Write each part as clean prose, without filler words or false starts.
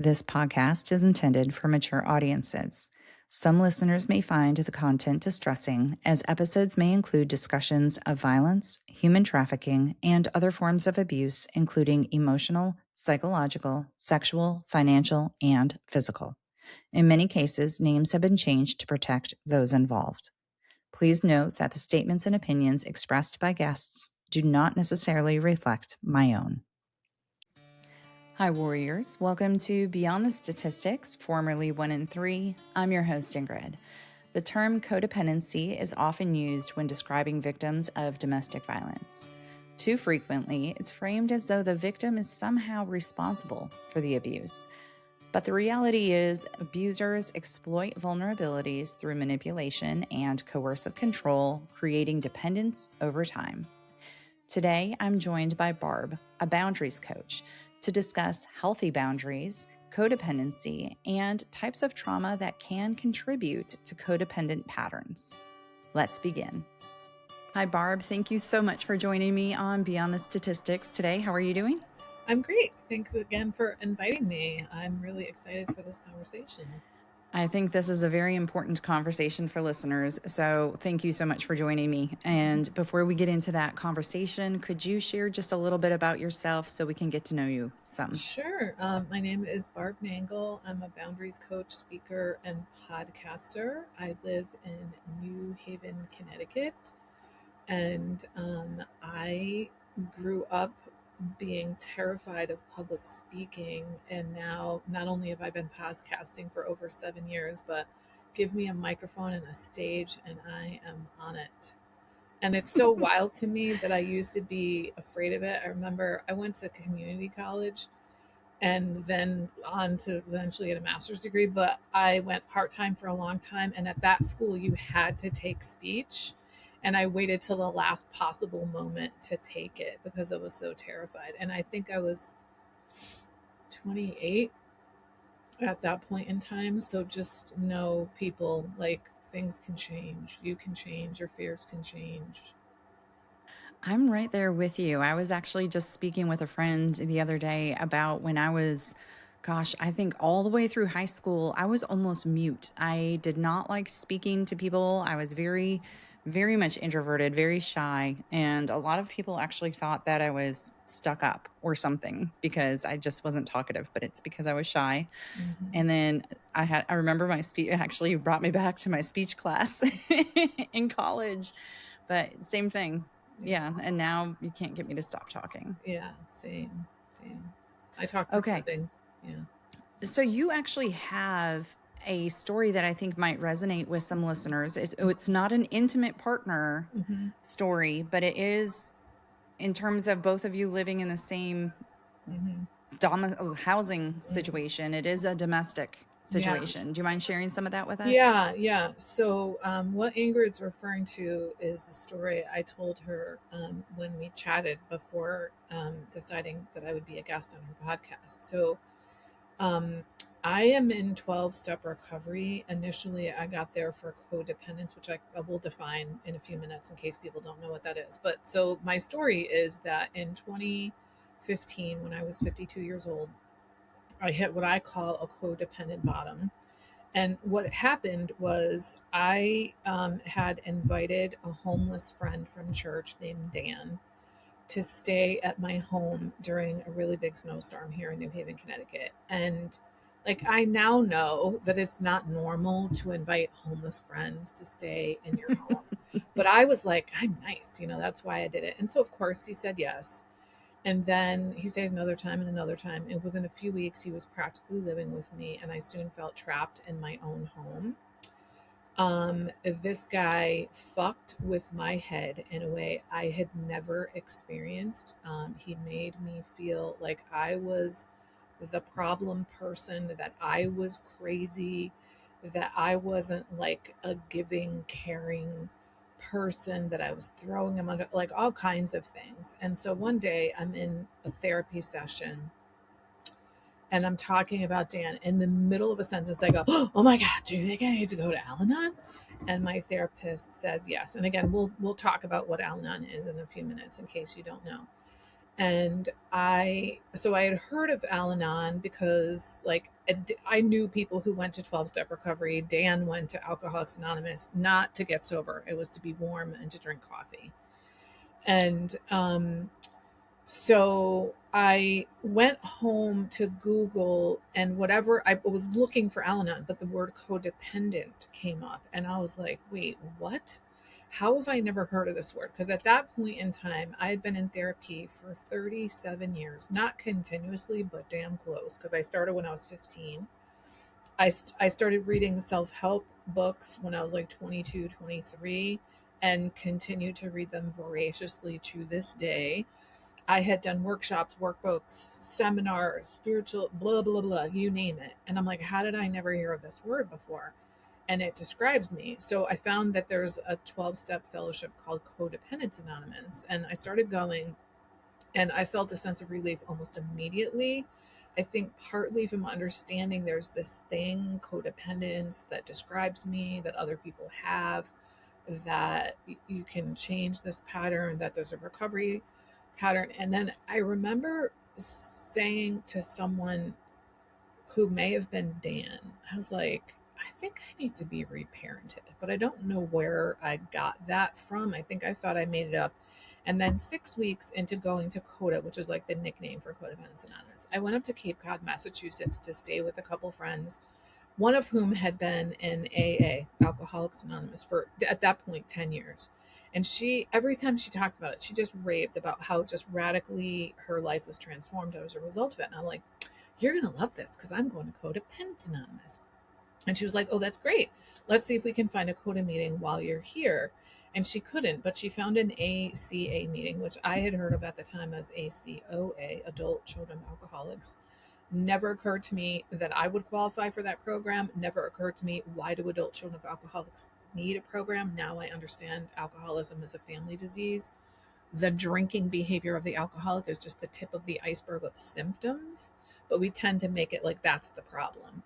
This podcast is intended for mature audiences. Some listeners may find the content distressing, as episodes may include discussions of violence, human trafficking, and other forms of abuse, including emotional, psychological, sexual, financial, and physical. In many cases, names have been changed to protect those involved. Please note that the statements and opinions expressed by guests do not necessarily reflect my own. Hi, Warriors. Welcome to Beyond the Statistics, formerly 1 in 3. I'm your host, Ingrid. The term codependency is often used when describing victims of domestic violence. Too frequently, it's framed as though the victim is somehow responsible for the abuse. But the reality is, abusers exploit vulnerabilities through manipulation and coercive control, creating dependence over time. Today, I'm joined by Barb, a boundaries coach, to discuss healthy boundaries, codependency, and types of trauma that can contribute to codependent patterns. Let's begin. Hi, Barb. Thank you so much for joining me on Beyond the Statistics today. How are you doing? I'm great. Thanks again for inviting me. I'm really excited for this conversation. I think this is a very important conversation for listeners, so thank you so much for joining me. And before we get into that conversation, could you share just a little bit about yourself so we can get to know you some? Sure. My name is Barb Nangle. I'm a boundaries coach, speaker, and podcaster. I live in New Haven, Connecticut, and I grew up being terrified of public speaking, and now not only have I been podcasting for over 7 years, but give me a microphone and a stage and I am on it. And it's so wild to me that I used to be afraid of it. I remember I went to community college and then on to eventually get a master's degree, but I went part-time for a long time, and at that school you had to take speech, and I waited till the last possible moment to take it because I was so terrified. And I think I was 28 at that point in time. So just know, people, like, things can change. You can change, your fears can change. I'm right there with you. I was actually just speaking with a friend the other day about when I was, I think all the way through high school, I was almost mute. I did not like speaking to people. I was very, very much introverted, very shy. And a lot of people actually thought that I was stuck up or something because I just wasn't talkative, but it's because I was shy. Mm-hmm. And then I remember my speech actually brought me back to my speech class in college, but same thing. Yeah, and now you can't get me to stop talking. Yeah, same. I talk for a Okay, living. Yeah. so you actually have a story that I think might resonate with some listeners. It's not an intimate partner Mm-hmm. story, but it is in terms of both of you living in the same housing situation. It is a domestic Yeah. situation. Do you mind sharing some of that with us? Yeah. So, what Ingrid's referring to is the story I told her when we chatted before deciding that I would be a guest on her podcast. So, um, I am in 12-step recovery. Initially, I got there for codependence, which I will define in a few minutes in case people don't know what that is. But so, my story is that in 2015, when I was 52 years old, I hit what I call a codependent bottom. And what happened was I had invited a homeless friend from church named Dan to stay at my home during a really big snowstorm here in New Haven, Connecticut. And like, I now know that it's not normal to invite homeless friends to stay in your home. But I was like, I'm nice, that's why I did it. And so, of course, he said yes. And then he stayed another time and another time. And within a few weeks, he was practically living with me. And I soon felt trapped in my own home. This guy fucked with my head in a way I had never experienced. He made me feel like I was the problem person, that I was crazy, that I wasn't like a giving, caring person, that I was throwing him under, like all kinds of things. And so one day I'm in a therapy session and I'm talking about Dan. In the middle of a sentence, I go, "Oh my God, do you think I need to go to Al-Anon?" And my therapist says yes. And again, we'll talk about what Al-Anon is in a few minutes in case you don't know. And so I had heard of Al-Anon because like I knew people who went to 12-step recovery. Dan went to Alcoholics Anonymous, not to get sober. It was to be warm and to drink coffee. And so I went home to Google, and whatever I was looking for Al-Anon, but the word codependent came up. And I was like, wait, what? How have I never heard of this word? Because at that point in time, I had been in therapy for 37 years, not continuously, but damn close. Because I started when I was 15. I started reading self-help books when I was like 22, 23, and continue to read them voraciously to this day. I had done workshops, workbooks, seminars, spiritual, blah, blah, blah, you name it. And I'm like, how did I never hear of this word before? And it describes me. So I found that there's a 12-step fellowship called Codependent Anonymous. And I started going, and I felt a sense of relief almost immediately. I think partly from understanding there's this thing, codependence, that describes me, that other people have, that you can change this pattern, that there's a recovery pattern. And then I remember saying to someone who may have been Dan, I was like, I think I need to be reparented, but I don't know where I got that from. I think I thought I made it up. And then 6 weeks into going to CoDA, which is like the nickname for Codependency Anonymous, I went up to Cape Cod, Massachusetts to stay with a couple friends, one of whom had been in AA, Alcoholics Anonymous, for at that point 10 years. And she, every time she talked about it, she just raved about how just radically her life was transformed as a result of it. And I'm like, you're going to love this because I'm going to Codependency Anonymous. And she was like, oh, that's great. Let's see if we can find a CoDA meeting while you're here. And she couldn't, but she found an ACA meeting, which I had heard of at the time as ACOA, Adult Children Alcoholics. Never occurred to me that I would qualify for that program. Never occurred to me, why do adult children of alcoholics need a program? Now I understand alcoholism is a family disease. The drinking behavior of the alcoholic is just the tip of the iceberg of symptoms, but we tend to make it like that's the problem.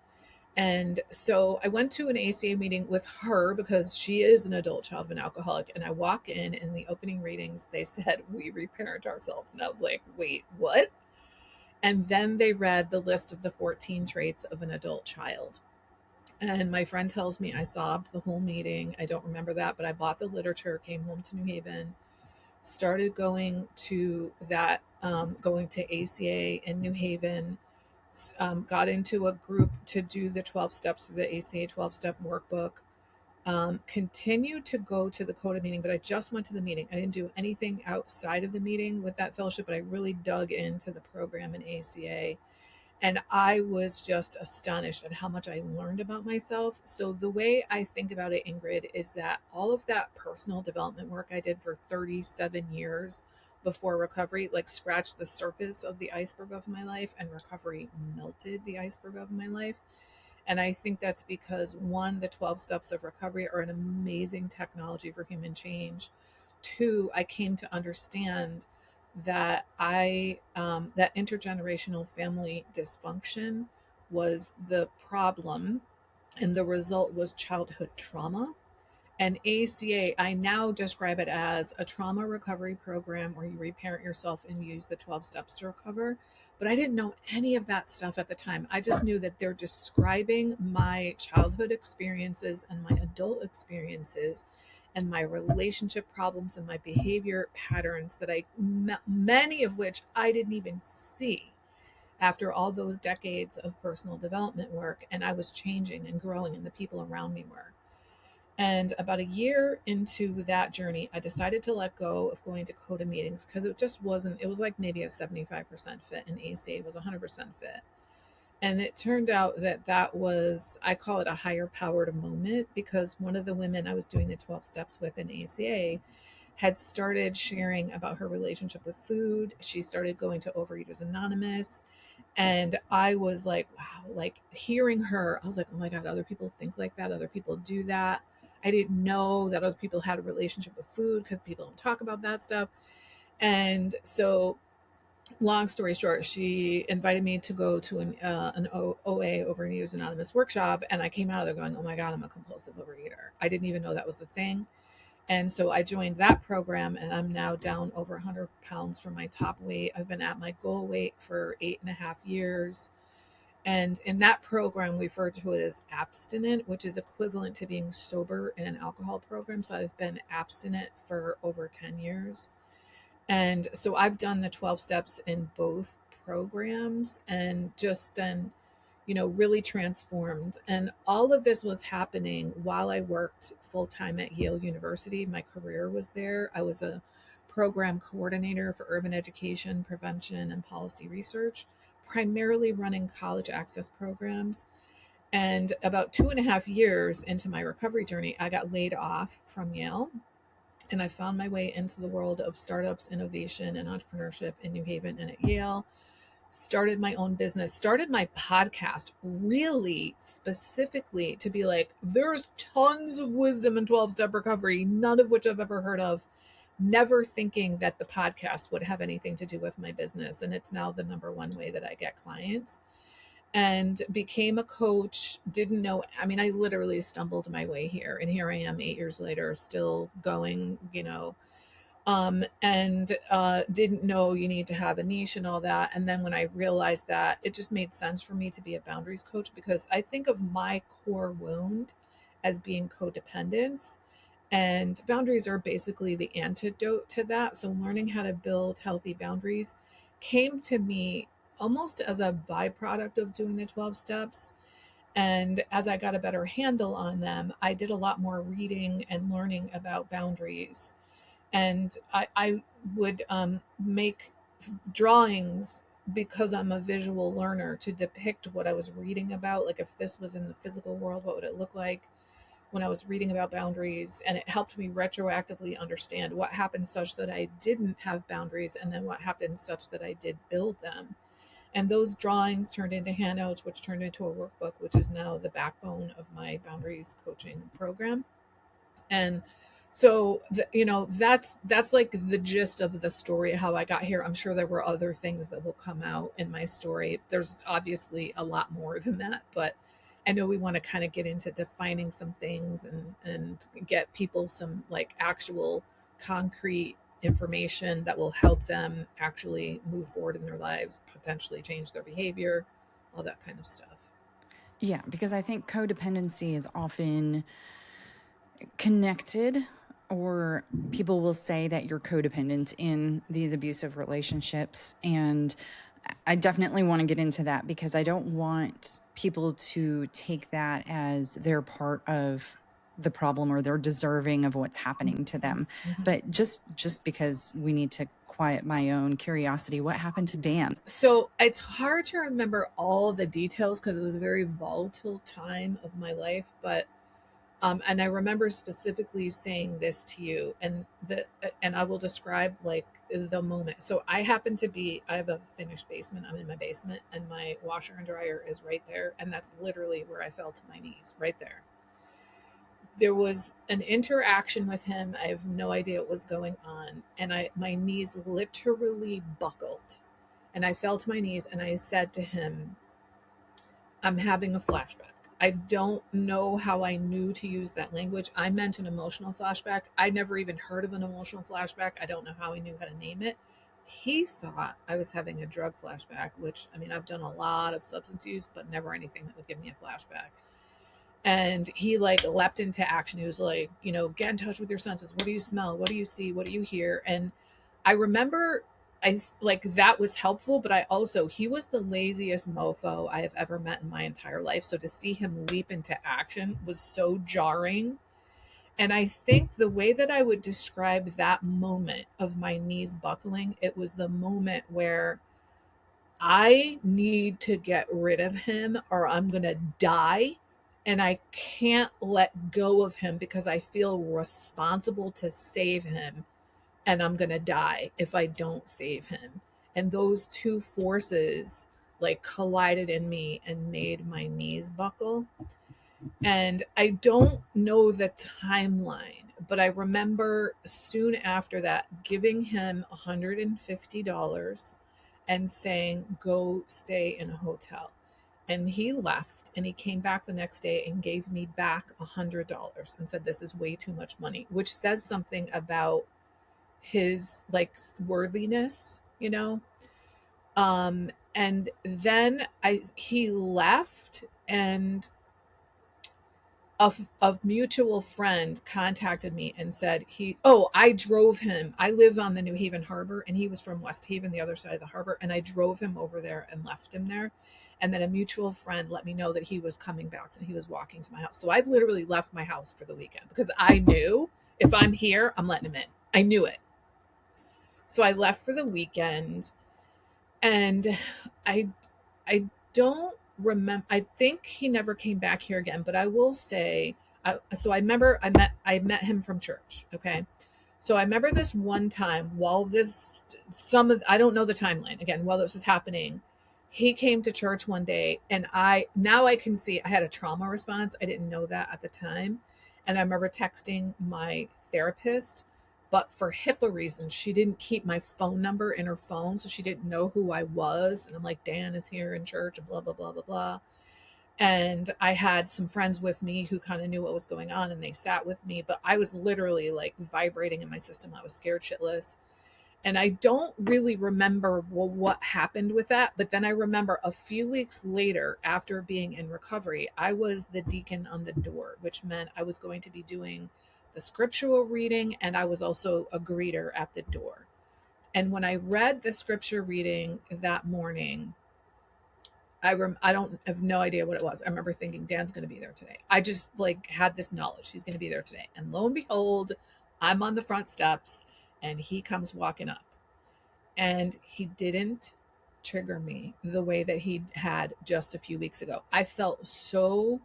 And so I went to an ACA meeting with her because she is an adult child of an alcoholic. And I walk in the opening readings, they said, we reparent ourselves. And I was like, wait, what? And then they read the list of the 14 traits of an adult child. And my friend tells me I sobbed the whole meeting. I don't remember that, but I bought the literature, came home to New Haven, started going to that, going to ACA in New Haven, got into a group to do the 12 steps of the ACA 12-step workbook, continued to go to the CoDA meeting, but I just went to the meeting. I didn't do anything outside of the meeting with that fellowship, but I really dug into the program in ACA. And I was just astonished at how much I learned about myself. So the way I think about it, Ingrid, is that all of that personal development work I did for 37 years before recovery, like scratched the surface of the iceberg of my life, and recovery melted the iceberg of my life. And I think that's because one, the 12 steps of recovery are an amazing technology for human change. Two, I came to understand that that intergenerational family dysfunction was the problem, and the result was childhood trauma. And ACA, I now describe it as a trauma recovery program where you reparent yourself and use the 12 steps to recover. But I didn't know any of that stuff at the time. I just knew that they're describing my childhood experiences and my adult experiences and my relationship problems and my behavior patterns that many of which I didn't even see after all those decades of personal development work. And I was changing and growing, and the people around me were. And about a year into that journey, I decided to let go of going to CoDA meetings because it just wasn't, it was like maybe a 75% fit, and ACA was 100% fit. And it turned out that that was, I call it a higher powered moment, because one of the women I was doing the 12 steps with in ACA had started sharing about her relationship with food. She started going to Overeaters Anonymous. And I was like, wow, like hearing her, I was like, oh my God, other people think like that. Other people do that. I didn't know that other people had a relationship with food because people don't talk about that stuff. And so, long story short, she invited me to go to an OA, Overeaters Anonymous workshop. And I came out of there going, oh my God, I'm a compulsive overeater. I didn't even know that was a thing. And so I joined that program, and I'm now down over 100 pounds from my top weight. I've been at my goal weight for 8.5 years. And in that program, we refer to it as abstinent, which is equivalent to being sober in an alcohol program. So I've been abstinent for over 10 years. And so I've done the 12 steps in both programs and just been, really transformed. And all of this was happening while I worked full time at Yale University. My career was there. I was a program coordinator for urban education, prevention, and policy research, primarily running college access programs. And about 2.5 years into my recovery journey, I got laid off from Yale, and I found my way into the world of startups, innovation, and entrepreneurship in New Haven and at Yale. Started my own business, started my podcast really specifically to be like, there's tons of wisdom in 12-step recovery, none of which I've ever heard of, never thinking that the podcast would have anything to do with my business. And it's now the number one way that I get clients. And became a coach. Didn't know, I mean, I literally stumbled my way here, and here I am 8 years later, still going, and didn't know you need to have a niche and all that. And then when I realized that, it just made sense for me to be a boundaries coach, because I think of my core wound as being codependence, and boundaries are basically the antidote to that. So learning how to build healthy boundaries came to me almost as a byproduct of doing the 12 steps. And as I got a better handle on them, I did a lot more reading and learning about boundaries. And I would make drawings, because I'm a visual learner, to depict what I was reading about. Like, if this was in the physical world, what would it look like when I was reading about boundaries? And it helped me retroactively understand what happened such that I didn't have boundaries, and then what happened such that I did build them. And those drawings turned into handouts, which turned into a workbook, which is now the backbone of my boundaries coaching program. And so that's like the gist of the story, how I got here. I'm sure there were other things that will come out in my story. There's obviously a lot more than that, but I know we want to kind of get into defining some things, and get people some like actual concrete information that will help them actually move forward in their lives, potentially change their behavior, all that kind of stuff. Yeah, because I think codependency is often connected, or people will say that you're codependent in these abusive relationships. And I definitely want to get into that, because I don't want people to take that as they're part of the problem, or they're deserving of what's happening to them. Mm-hmm. But just because we need to quiet my own curiosity, what happened to Dan? So it's hard to remember all the details, because it was a very volatile time of my life. But and I remember specifically saying this to you, and I will describe like the moment. So I have a finished basement. I'm in my basement, and my washer and dryer is right there, and that's literally where I fell to my knees, right there. There was an interaction with him. I have no idea what was going on, and my knees literally buckled, and I fell to my knees, and I said to him, I'm having a flashback. I don't know how I knew to use that language. I meant an emotional flashback. I never even heard of an emotional flashback. I don't know how he knew how to name it. He thought I was having a drug flashback, which, I mean, I've done a lot of substance use, but never anything that would give me a flashback. And he like leapt into action. He was like, get in touch with your senses. What do you smell? What do you see? What do you hear? And I remember that was helpful, but he was the laziest mofo I have ever met in my entire life. So to see him leap into action was so jarring. And I think the way that I would describe that moment of my knees buckling, it was the moment where I need to get rid of him or I'm going to die. And I can't let go of him because I feel responsible to save him, and I'm going to die if I don't save him. And those two forces like collided in me and made my knees buckle. And I don't know the timeline, but I remember soon after that giving him $150 and saying, go stay in a hotel. and he left, and he came back the next day and gave me back $100 and said, this is way too much money, which says something about his like worthiness, you know. And then he left, and a mutual friend contacted me and said I drove him. I live on the New Haven Harbor, and he was from West Haven, the other side of the harbor, and I drove him over there and left him there. And then a mutual friend let me know that he was coming back and he was walking to my house. So I literally left my house for the weekend because I knew if I'm here, I'm letting him in. I knew it. So I left for the weekend, and I I don't remember. I think he never came back here again. But I will say, so I remember I met him from church. Okay, so I remember this one time while I don't know the timeline again while this is happening. He came to church one day, and now I can see I had a trauma response. I didn't know that at the time, and I remember texting my therapist, but for HIPAA reasons, she didn't keep my phone number in her phone, so she didn't know who I was. And I'm like, Dan is here in church, and blah, blah, blah, blah, blah. And I had some friends with me who kind of knew what was going on, and they sat with me, but I was literally like vibrating in my system. I was scared shitless. And I don't really remember what happened with that. But then I remember a few weeks later, after being in recovery, I was the deacon on the door, which meant I was going to be doing the scriptural reading, and I was also a greeter at the door. And when I read the scripture reading that morning, I don't have no idea what it was. I remember thinking Dan's going to be there today. I just like had this knowledge he's going to be there today. And lo and behold, I'm on the front steps, and he comes walking up, and he didn't trigger me the way that he had just a few weeks ago. I felt so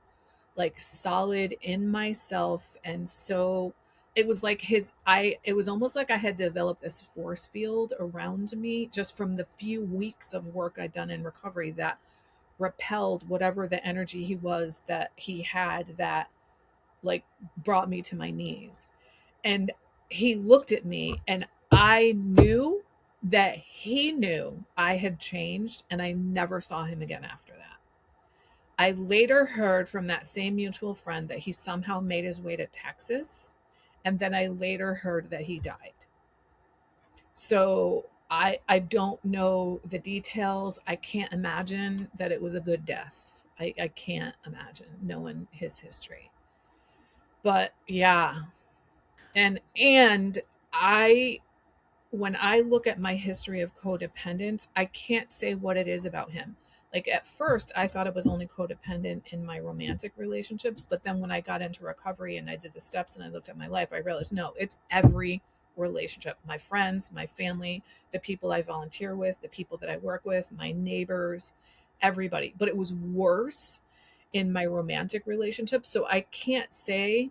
like solid in myself, and so it was like it was almost like I had developed this force field around me just from the few weeks of work I'd done in recovery that repelled whatever the energy that he had that like brought me to my knees. And he looked at me, and I knew that he knew I had changed, and I never saw him again after that. I later heard from that same mutual friend that he somehow made his way to Texas, and then I later heard that he died. So I don't know the details. I can't imagine that it was a good death. I can't imagine knowing his history. But yeah. And I when I look at my history of codependence, I can't say what it is about him. Like at first, I thought it was only codependent in my romantic relationships. But then when I got into recovery and I did the steps and I looked at my life, I realized no, it's every relationship. My friends, my family, the people I volunteer with, the people that I work with, my neighbors, everybody. But it was worse in my romantic relationships. So I can't say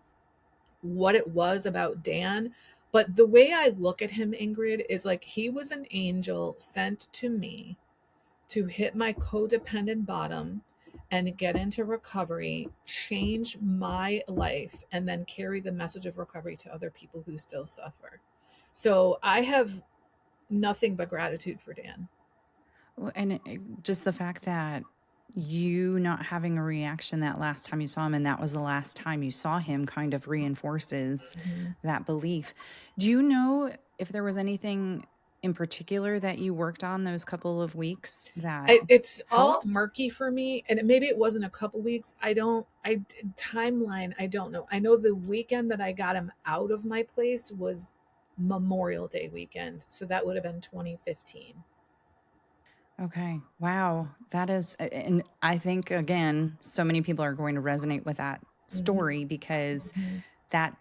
what it was about Dan. But the way I look at him, Ingrid, is like he was an angel sent to me to hit my codependent bottom and get into recovery, change my life, and then carry the message of recovery to other people who still suffer. So I have nothing but gratitude for Dan. And just the fact that you not having a reaction that last time you saw him and that was the last time you saw him kind of reinforces that belief. Do you know if there was anything in particular that you worked on those couple of weeks that It's all helped? murky for me, and maybe it wasn't a couple weeks. I timeline, I don't know. I know the weekend that I got him out of my place was Memorial Day weekend, so that would have been 2015. Okay. Wow. That is, and I think again, so many people are going to resonate with that Mm-hmm. story because Mm-hmm. that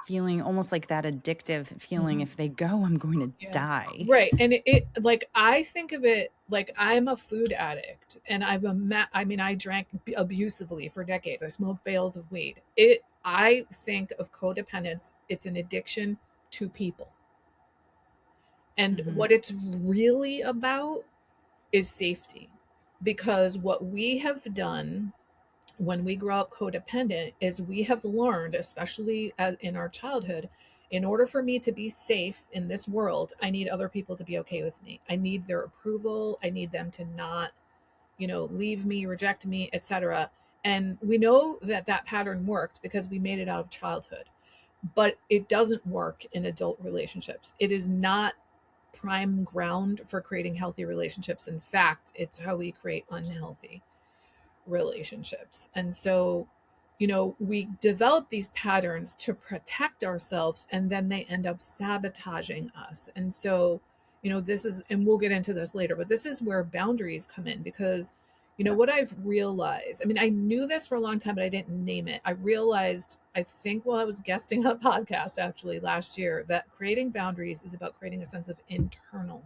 feeling, almost like that addictive feeling, Mm-hmm. if they go, I'm going to Yeah. die. Right. And it like I think of it like I'm a food addict, and I mean I drank abusively for decades. I smoked bales of weed. I think of codependence, it's an addiction to people. And Hmm. what it's really about is safety. Because what we have done when we grow up codependent is we have learned, especially in our childhood, in order for me to be safe in this world, I need other people to be okay with me. I need their approval. I need them to not leave me, reject me, etc. And we know that that pattern worked because we made it out of childhood, but it doesn't work in adult relationships. It is not prime ground for creating healthy relationships. In fact, it's how we create unhealthy relationships. And so, we develop these patterns to protect ourselves, and then they end up sabotaging us. And so, this is, and we'll get into this later, but this is where boundaries come in because, what I've realized, I mean, I knew this for a long time, but I didn't name it. I realized, I think while I was guesting on a podcast actually last year, that creating boundaries is about creating a sense of internal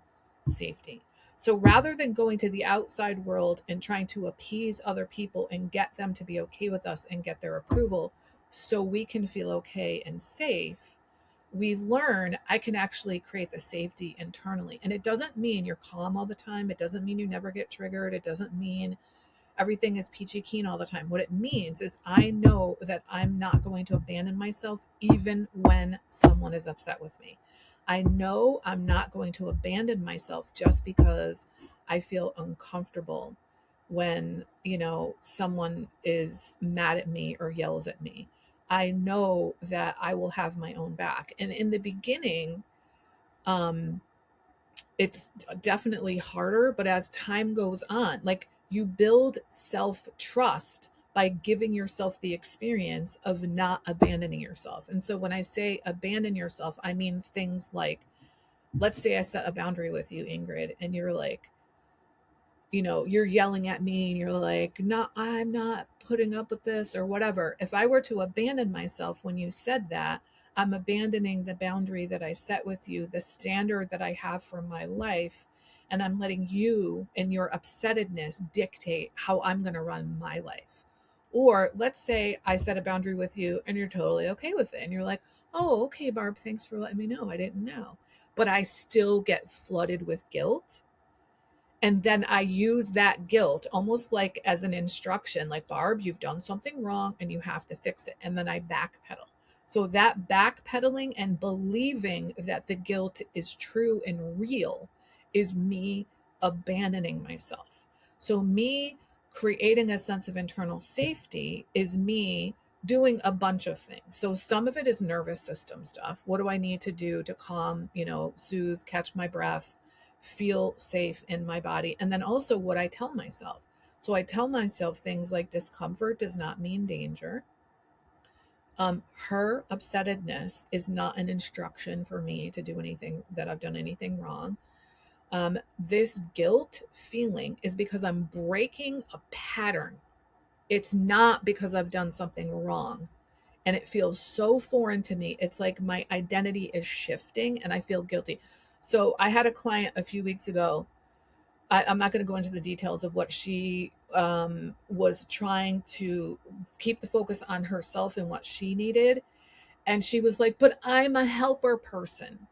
safety. So rather than going to the outside world and trying to appease other people and get them to be okay with us and get their approval so we can feel okay and safe, we learn I can actually create the safety internally. And it doesn't mean you're calm all the time. It doesn't mean you never get triggered. It doesn't mean everything is peachy keen all the time. What it means is I know that I'm not going to abandon myself even when someone is upset with me. I know I'm not going to abandon myself just because I feel uncomfortable when, someone is mad at me or yells at me. I know that I will have my own back. And in the beginning, it's definitely harder, but as time goes on, like you build self-trust by giving yourself the experience of not abandoning yourself. And so when I say abandon yourself, I mean things like, let's say I set a boundary with you, Ingrid, and you're like, you're yelling at me and you're like, no, I'm not putting up with this or whatever. If I were to abandon myself when you said that, I'm abandoning the boundary that I set with you, the standard that I have for my life, and I'm letting you and your upsettedness dictate how I'm going to run my life. Or let's say I set a boundary with you and you're totally okay with it. And you're like, oh, okay, Barb, thanks for letting me know. I didn't know. But I still get flooded with guilt. And then I use that guilt almost like as an instruction, like, Barb, you've done something wrong and you have to fix it. And then I backpedal. So that backpedaling and believing that the guilt is true and real is me abandoning myself. So me creating a sense of internal safety is me doing a bunch of things. So some of it is nervous system stuff. What do I need to do to calm, soothe, catch my breath, feel safe in my body? And then also what I tell myself. So I tell myself things like discomfort does not mean danger. Her upsettedness is not an instruction for me to do anything, that I've done anything wrong. This guilt feeling is because I'm breaking a pattern. It's not because I've done something wrong. And it feels so foreign to me. It's like my identity is shifting and I feel guilty. So I had a client a few weeks ago. I'm not going to go into the details of what she was trying to keep the focus on herself and what she needed. And she was like, but I'm a helper person.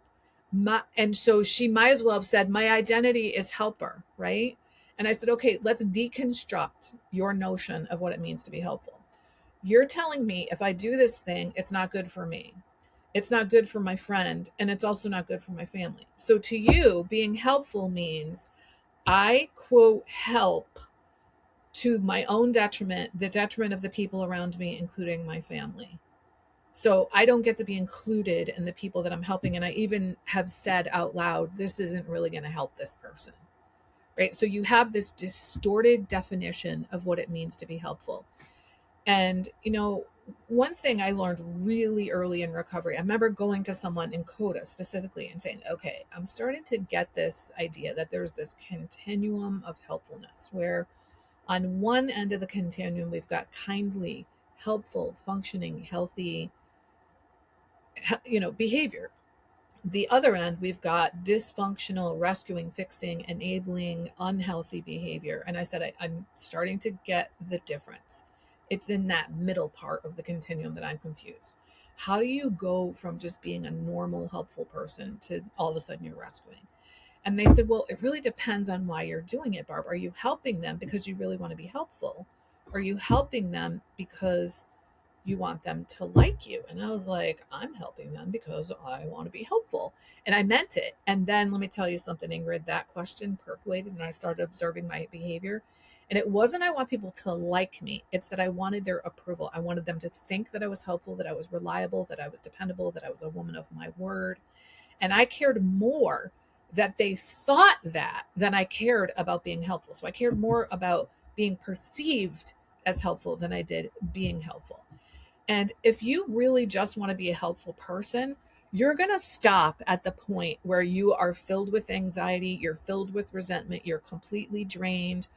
And so she might as well have said, my identity is helper, right? And I said, okay, let's deconstruct your notion of what it means to be helpful. You're telling me if I do this thing, it's not good for me. It's not good for my friend. And it's also not good for my family. So to you, being helpful means I, quote, help to my own detriment, the detriment of the people around me, including my family. So I don't get to be included in the people that I'm helping. And I even have said out loud, this isn't really going to help this person. Right. So you have this distorted definition of what it means to be helpful. And, one thing I learned really early in recovery, I remember going to someone in CoDA specifically and saying, okay, I'm starting to get this idea that there's this continuum of helpfulness where on one end of the continuum, we've got kindly, helpful, functioning, healthy, behavior. The other end, we've got dysfunctional, rescuing, fixing, enabling, unhealthy behavior. And I said, I'm starting to get the difference. It's in that middle part of the continuum that I'm confused. How do you go from just being a normal, helpful person to all of a sudden you're rescuing? And they said, well, it really depends on why you're doing it, Barb. Are you helping them because you really want to be helpful? Are you helping them because you want them to like you? And I was like, I'm helping them because I want to be helpful. And I meant it. And then let me tell you something, Ingrid, that question percolated and I started observing my behavior. And it wasn't I want people to like me. It's that I wanted their approval. I wanted them to think that I was helpful, that I was reliable, that I was dependable, that I was a woman of my word. And I cared more that they thought that than I cared about being helpful. So I cared more about being perceived as helpful than I did being helpful. And if you really just want to be a helpful person, you're going to stop at the point where you are filled with anxiety, you're filled with resentment, you're completely drained.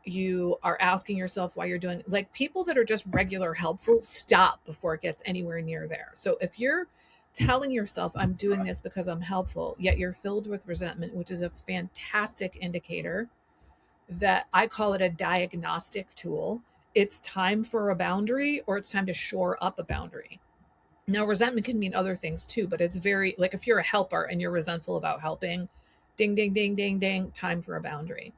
You are asking yourself why you're doing, like, people that are just regular helpful stop before it gets anywhere near there. So if you're telling yourself I'm doing this because I'm helpful, yet you're filled with resentment, which is a fantastic indicator that I call it a diagnostic tool. It's time for a boundary or it's time to shore up a boundary. Now, resentment can mean other things too, but it's very, like, if you're a helper and you're resentful about helping, ding, ding, ding, ding, ding, time for a boundary.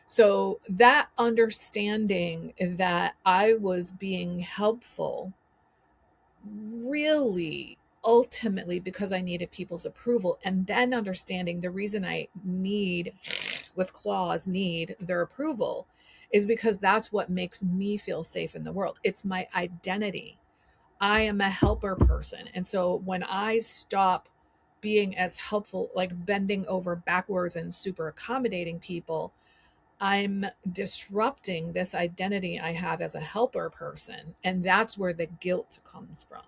So that understanding that I was being helpful really ultimately because I needed people's approval, and then understanding the reason I need, with clause, need their approval is because that's what makes me feel safe in the world. It's my identity. I am a helper person. And so when I stop being as helpful, like bending over backwards and super accommodating people, I'm disrupting this identity I have as a helper person. And that's where the guilt comes from.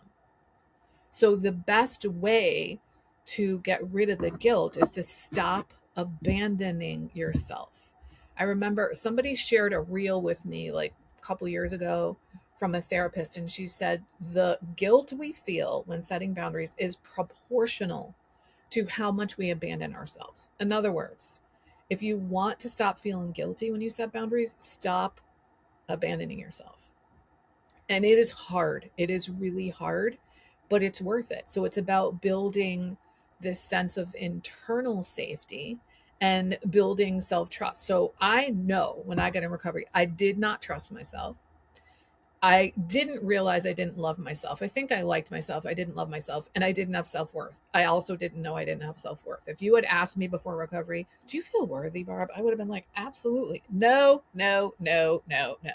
So the best way to get rid of the guilt is to stop abandoning yourself. I remember somebody shared a reel with me like a couple years ago from a therapist, and she said the guilt we feel when setting boundaries is proportional to how much we abandon ourselves. In other words, if you want to stop feeling guilty when you set boundaries, stop abandoning yourself. And it is hard. It is really hard, but it's worth it. So it's about building this sense of internal safety and building self-trust. So I know when I got in recovery, I did not trust myself. I didn't realize I didn't love myself. I think I liked myself. I didn't love myself. And I didn't have self-worth. I also didn't know I didn't have self-worth. If you had asked me before recovery, do you feel worthy, Barb? I would have been like, absolutely. No, no, no, no, no.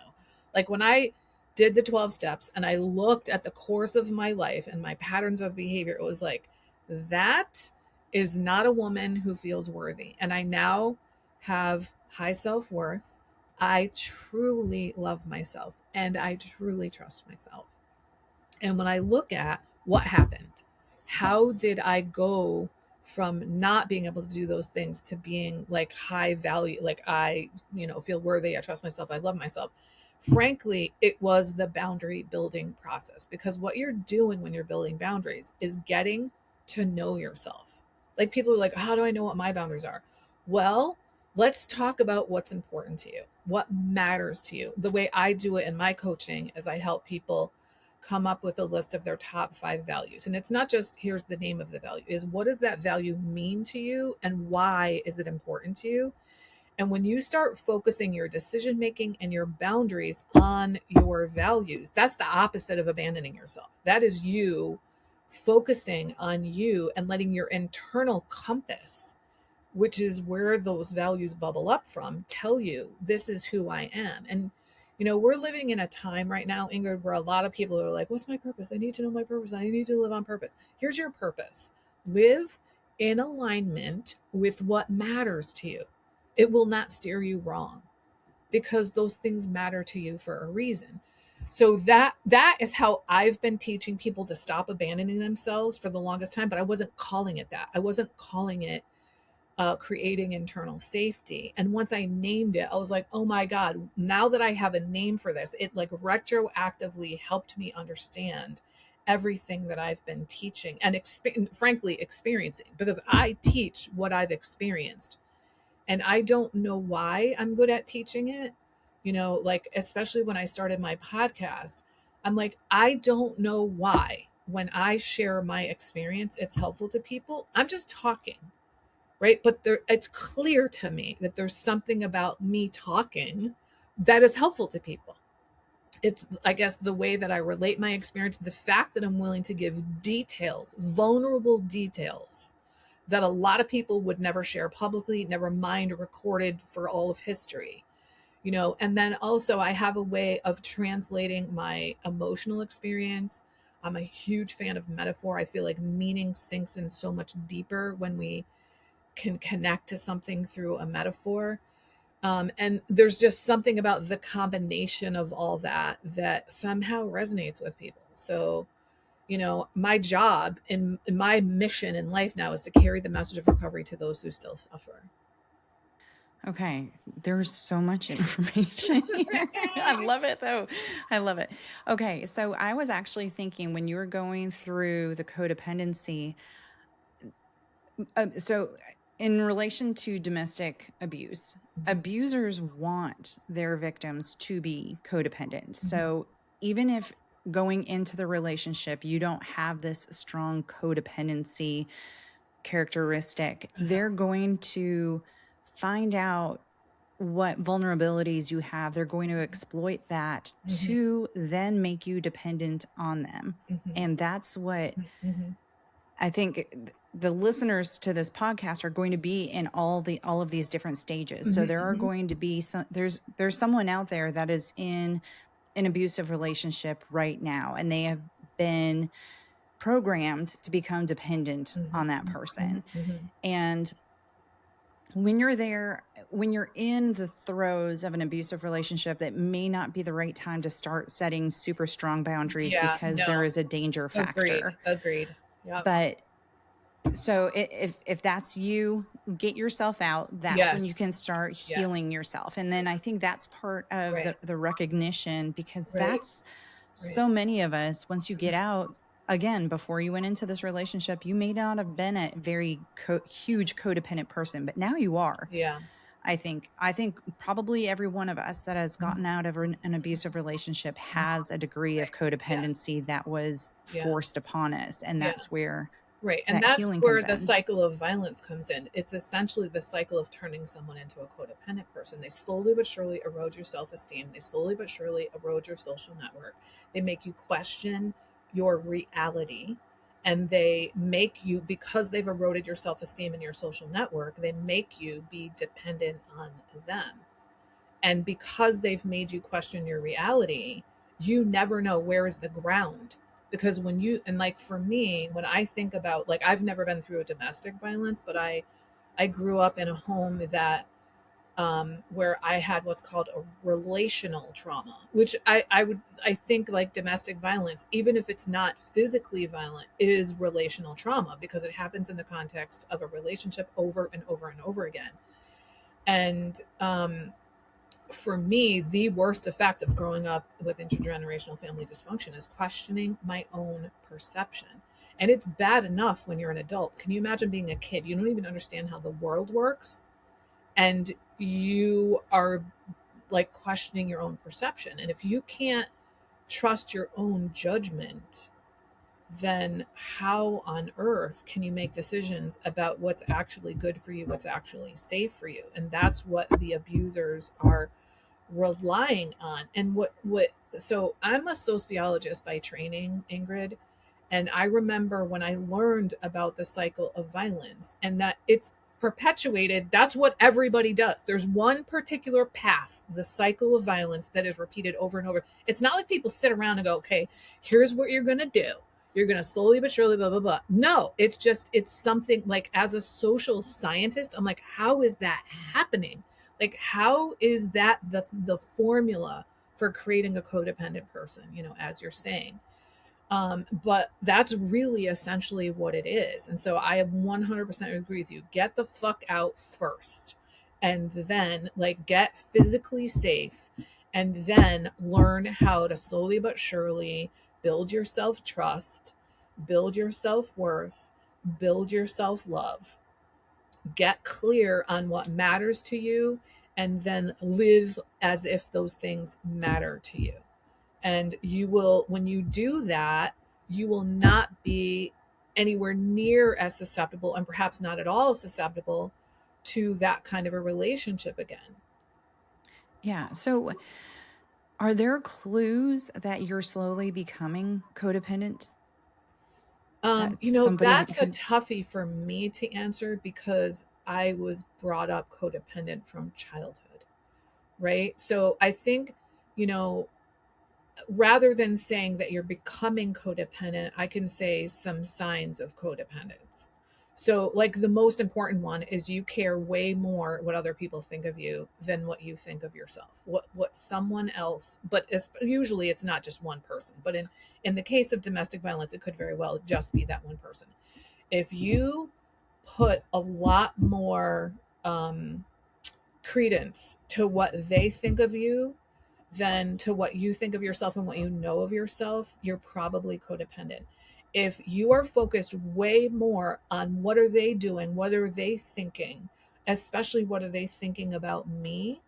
Like when I did the 12 steps and I looked at the course of my life and my patterns of behavior, it was like, that is not a woman who feels worthy. And I now have high self-worth. I truly love myself and I truly trust myself. And when I look at what happened, how did I go from not being able to do those things to being like high value, like I, feel worthy, I trust myself, I love myself. Frankly, it was the boundary building process, because what you're doing when you're building boundaries is getting to know yourself. Like, people are like, how do I know what my boundaries are? Well, let's talk about what's important to you, what matters to you. The way I do it in my coaching is I help people come up with a list of their top 5 values. And it's not just here's the name of the value, is what does that value mean to you and why is it important to you? And when you start focusing your decision making and your boundaries on your values, that's the opposite of abandoning yourself. That is you focusing on you and letting your internal compass, which is where those values bubble up from, tell you this is who I am. And we're living in a time right now, Ingrid, where a lot of people are like, what's my purpose? I need to know my purpose. I need to live on purpose. Here's your purpose. Live in alignment with what matters to you. It will not steer you wrong because those things matter to you for a reason. So that is how I've been teaching people to stop abandoning themselves for the longest time, but I wasn't calling it that. I wasn't calling it creating internal safety. And once I named it, I was like, oh my God, now that I have a name for this, it like retroactively helped me understand everything that I've been teaching and frankly experiencing, because I teach what I've experienced. And I don't know why I'm good at teaching it. Like, especially when I started my podcast, I'm like, I don't know why when I share my experience, it's helpful to people. I'm just talking, right? But it's clear to me that there's something about me talking that is helpful to people. It's, I guess, the way that I relate my experience, the fact that I'm willing to give details, vulnerable details that a lot of people would never share publicly, never mind recorded for all of history. And then also I have a way of translating my emotional experience. I'm a huge fan of metaphor. I feel like meaning sinks in so much deeper when we can connect to something through a metaphor. And there's just something about the combination of all that that somehow resonates with people. So, my job in my mission in life now is to carry the message of recovery to those who still suffer. Okay, there's so much information here. I love it, though. I love it. Okay, so I was actually thinking when you were going through the codependency, so in relation to domestic abuse, abusers want their victims to be codependent. So even if going into the relationship, you don't have this strong codependency characteristic, they're going to find out what vulnerabilities you have. They're going to exploit that to then make you dependent on them. And that's what I think the listeners to this podcast are going to be in all of these different stages. So there are going to be there's someone out there that is in an abusive relationship right now, and they have been programmed to become dependent on that person. And when you're in the throes of an abusive relationship, that may not be the right time to start setting super strong boundaries because there is a danger factor. Agreed. Yep. But so if that's you, get yourself out. That's when you can start healing yourself. And then I think that's part of the recognition, because that's so many of us, once you get out, again, before you went into this relationship, you may not have been a very huge codependent person, but now you are. Yeah. I think probably every one of us that has gotten out of an abusive relationship has a degree of codependency that was forced upon us. And that's where and that's where the cycle of violence comes in. It's essentially the cycle of turning someone into a codependent person. They slowly but surely erode your self-esteem. They slowly but surely erode your social network. They make you question your reality, and they make you, because they've eroded your self-esteem and your social network, they make you be dependent on them. And because they've made you question your reality, you never know where is the ground. Because when you, and like for me, when I think about, like, I've never been through a domestic violence, but I grew up in a home that where I had what's called a relational trauma, which I think, like, domestic violence, even if it's not physically violent, is relational trauma, because it happens in the context of a relationship over and over and over again. And for me, the worst effect of growing up with intergenerational family dysfunction is questioning my own perception. And it's bad enough when you're an adult. Can you imagine being a kid? You don't even understand how the world works, and you are, like, questioning your own perception. And if you can't trust your own judgment, then how on earth can you make decisions about what's actually good for you, what's actually safe for you? And that's what the abusers are relying on. And so I'm a sociologist by training, Ingrid. And I remember when I learned about the cycle of violence and that it's perpetuated, that's what everybody does. There's one particular path, the cycle of violence, that is repeated over and over. It's not like people sit around and go, okay, here's what you're going to do. You're going to slowly but surely, blah, blah, blah. No, it's something, like, as a social scientist, I'm like, how is that happening? Like, how is that the formula for creating a codependent person, as you're saying? But that's really essentially what it is. And so I 100% agree with you. Get the fuck out first, and then, like, get physically safe, and then learn how to slowly but surely build your self-trust, build your self-worth, build your self-love. Get clear on what matters to you, and then live as if those things matter to you. And you will, when you do that, you will not be anywhere near as susceptible, and perhaps not at all susceptible, to that kind of a relationship again. Yeah. So are there clues that you're slowly becoming codependent? That's a toughie for me to answer, because I was brought up codependent from childhood. right? So I think, you know, rather than saying that you're becoming codependent, I can say some signs of codependence. So, like, the most important one is you care way more what other people think of you than what you think of yourself. What someone else, but usually it's not just one person. But in the case of domestic violence, it could very well just be that one person. If you put a lot more credence to what they think of you than to what you think of yourself and what you know of yourself, you're probably codependent. If you are focused way more on what are they doing, what are they thinking, especially what are they thinking about me,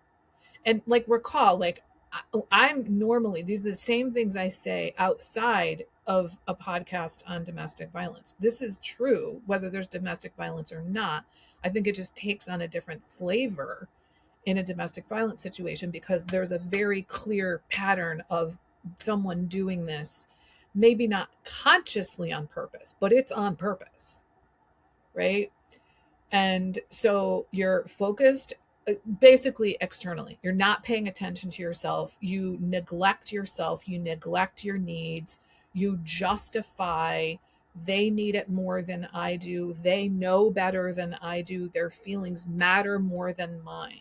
and like recall, like I'm normally, these are the same things I say outside of a podcast on domestic violence. This is true whether there's domestic violence or not. I think it just takes on a different flavor in a domestic violence situation because there's a very clear pattern of someone doing this, maybe not consciously on purpose, but it's on purpose, right? And so you're focused basically externally. You're not paying attention to yourself. You neglect yourself. You neglect your needs. You justify they need it more than I do. They know better than I do. Their feelings matter more than mine.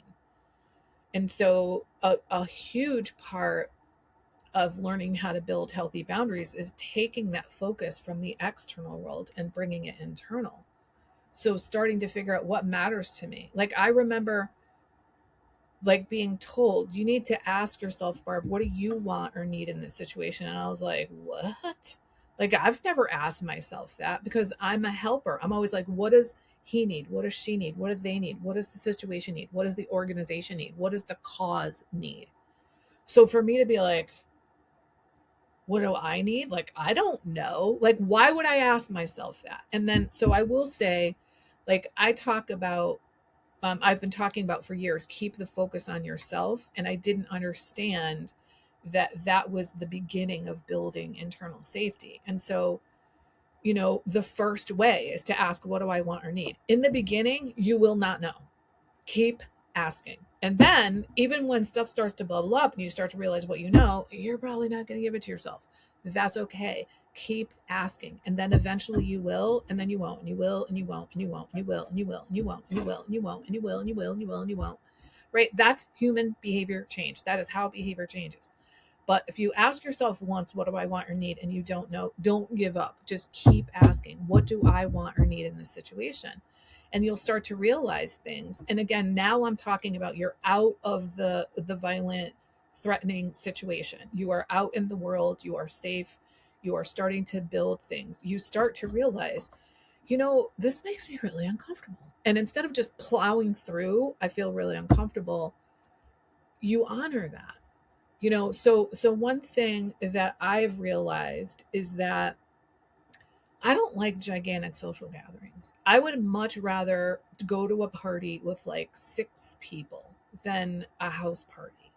And so a huge part of learning how to build healthy boundaries is taking that focus from the external world and bringing it internal. So starting to figure out what matters to me. Like I remember like being told, you need to ask yourself, Barb, what do you want or need in this situation? And I was like, what? Like I've never asked myself that because I'm a helper. I'm always like, what does he need? What does she need? What do they need? What does the situation need? What does the organization need? What does the cause need? So for me to be like, what do I need? Like, I don't know. Like, why would I ask myself that? And then, so I will say, like, I talk about, I've been talking about for years, keep the focus on yourself. And I didn't understand that that was the beginning of building internal safety. And so, you know, the first way is to ask, what do I want or need? In the beginning, you will not know. Keep asking. And then, even when stuff starts to bubble up and you start to realize what you know, you're probably not going to give it to yourself. That's okay. Keep asking. And then eventually you will, and then you won't, and you will, and you won't, and you won't, and you will, and you will, and you won't, and you will, and you won't, and you will, and you will, and you will, and you won't. Right? That's human behavior change. That is how behavior changes. But if you ask yourself once, what do I want or need, and you don't know, don't give up. Just keep asking, what do I want or need in this situation? And you'll start to realize things. And again, now I'm talking about you're out of the violent, threatening situation. You are out in the world, you are safe, you are starting to build things. You start to realize, you know, this makes me really uncomfortable. And instead of just plowing through, I feel really uncomfortable, you honor that. You know, so one thing that I've realized is that I don't like gigantic social gatherings. I would much rather go to a party with like 6 people than a house party.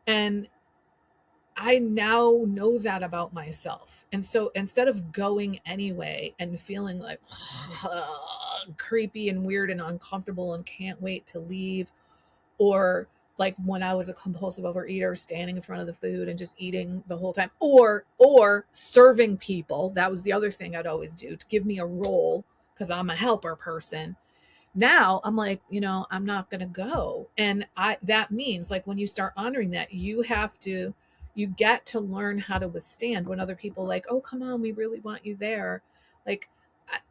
And I now know that about myself. And so instead of going anyway and feeling like creepy and weird and uncomfortable and can't wait to leave, or like when I was a compulsive overeater, standing in front of the food and just eating the whole time, or serving people. That was the other thing I'd always do, to give me a role because I'm a helper person. Now I'm like, you know, I'm not going to go. And I that means like when you start honoring that, you get to learn how to withstand when other people like, oh, come on, we really want you there. Like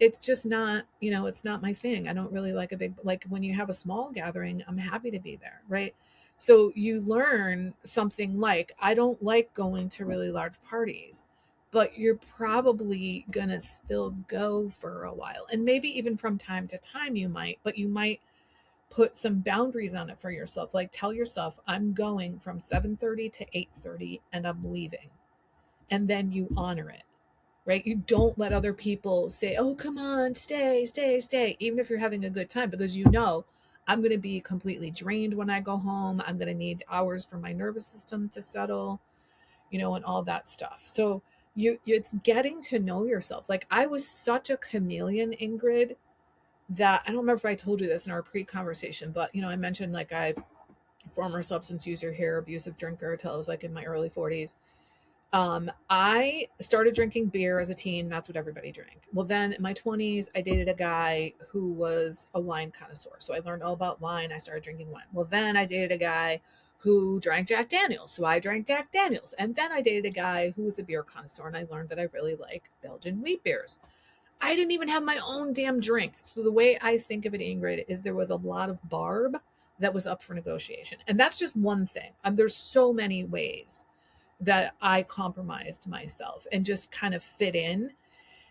it's just not, you know, it's not my thing. I don't really like a big, like when you have a small gathering, I'm happy to be there, right? So you learn something like, I don't like going to really large parties, but you're probably going to still go for a while. And maybe even from time to time you might, but you might put some boundaries on it for yourself. Like tell yourself, I'm going from 7:30 to 8:30 and I'm leaving. And then you honor it, right? You don't let other people say, oh, come on, stay, stay, stay, even if you're having a good time, because you know, I'm going to be completely drained when I go home. I'm going to need hours for my nervous system to settle, you know, and all that stuff. So it's getting to know yourself. Like I was such a chameleon, Ingrid, that I don't remember if I told you this in our pre-conversation, but you know, I mentioned like I former substance user here, abusive drinker till I was like in my early 40s. I started drinking beer as a teen. That's what everybody drank. Well, then in my 20s, I dated a guy who was a wine connoisseur. So I learned all about wine. I started drinking wine. Well, then I dated a guy who drank Jack Daniels. So I drank Jack Daniels. And then I dated a guy who was a beer connoisseur. And I learned that I really like Belgian wheat beers. I didn't even have my own damn drink. So the way I think of it, Ingrid, is there was a lot of Barb that was up for negotiation. And that's just one thing. There's so many ways that I compromised myself and just kind of fit in.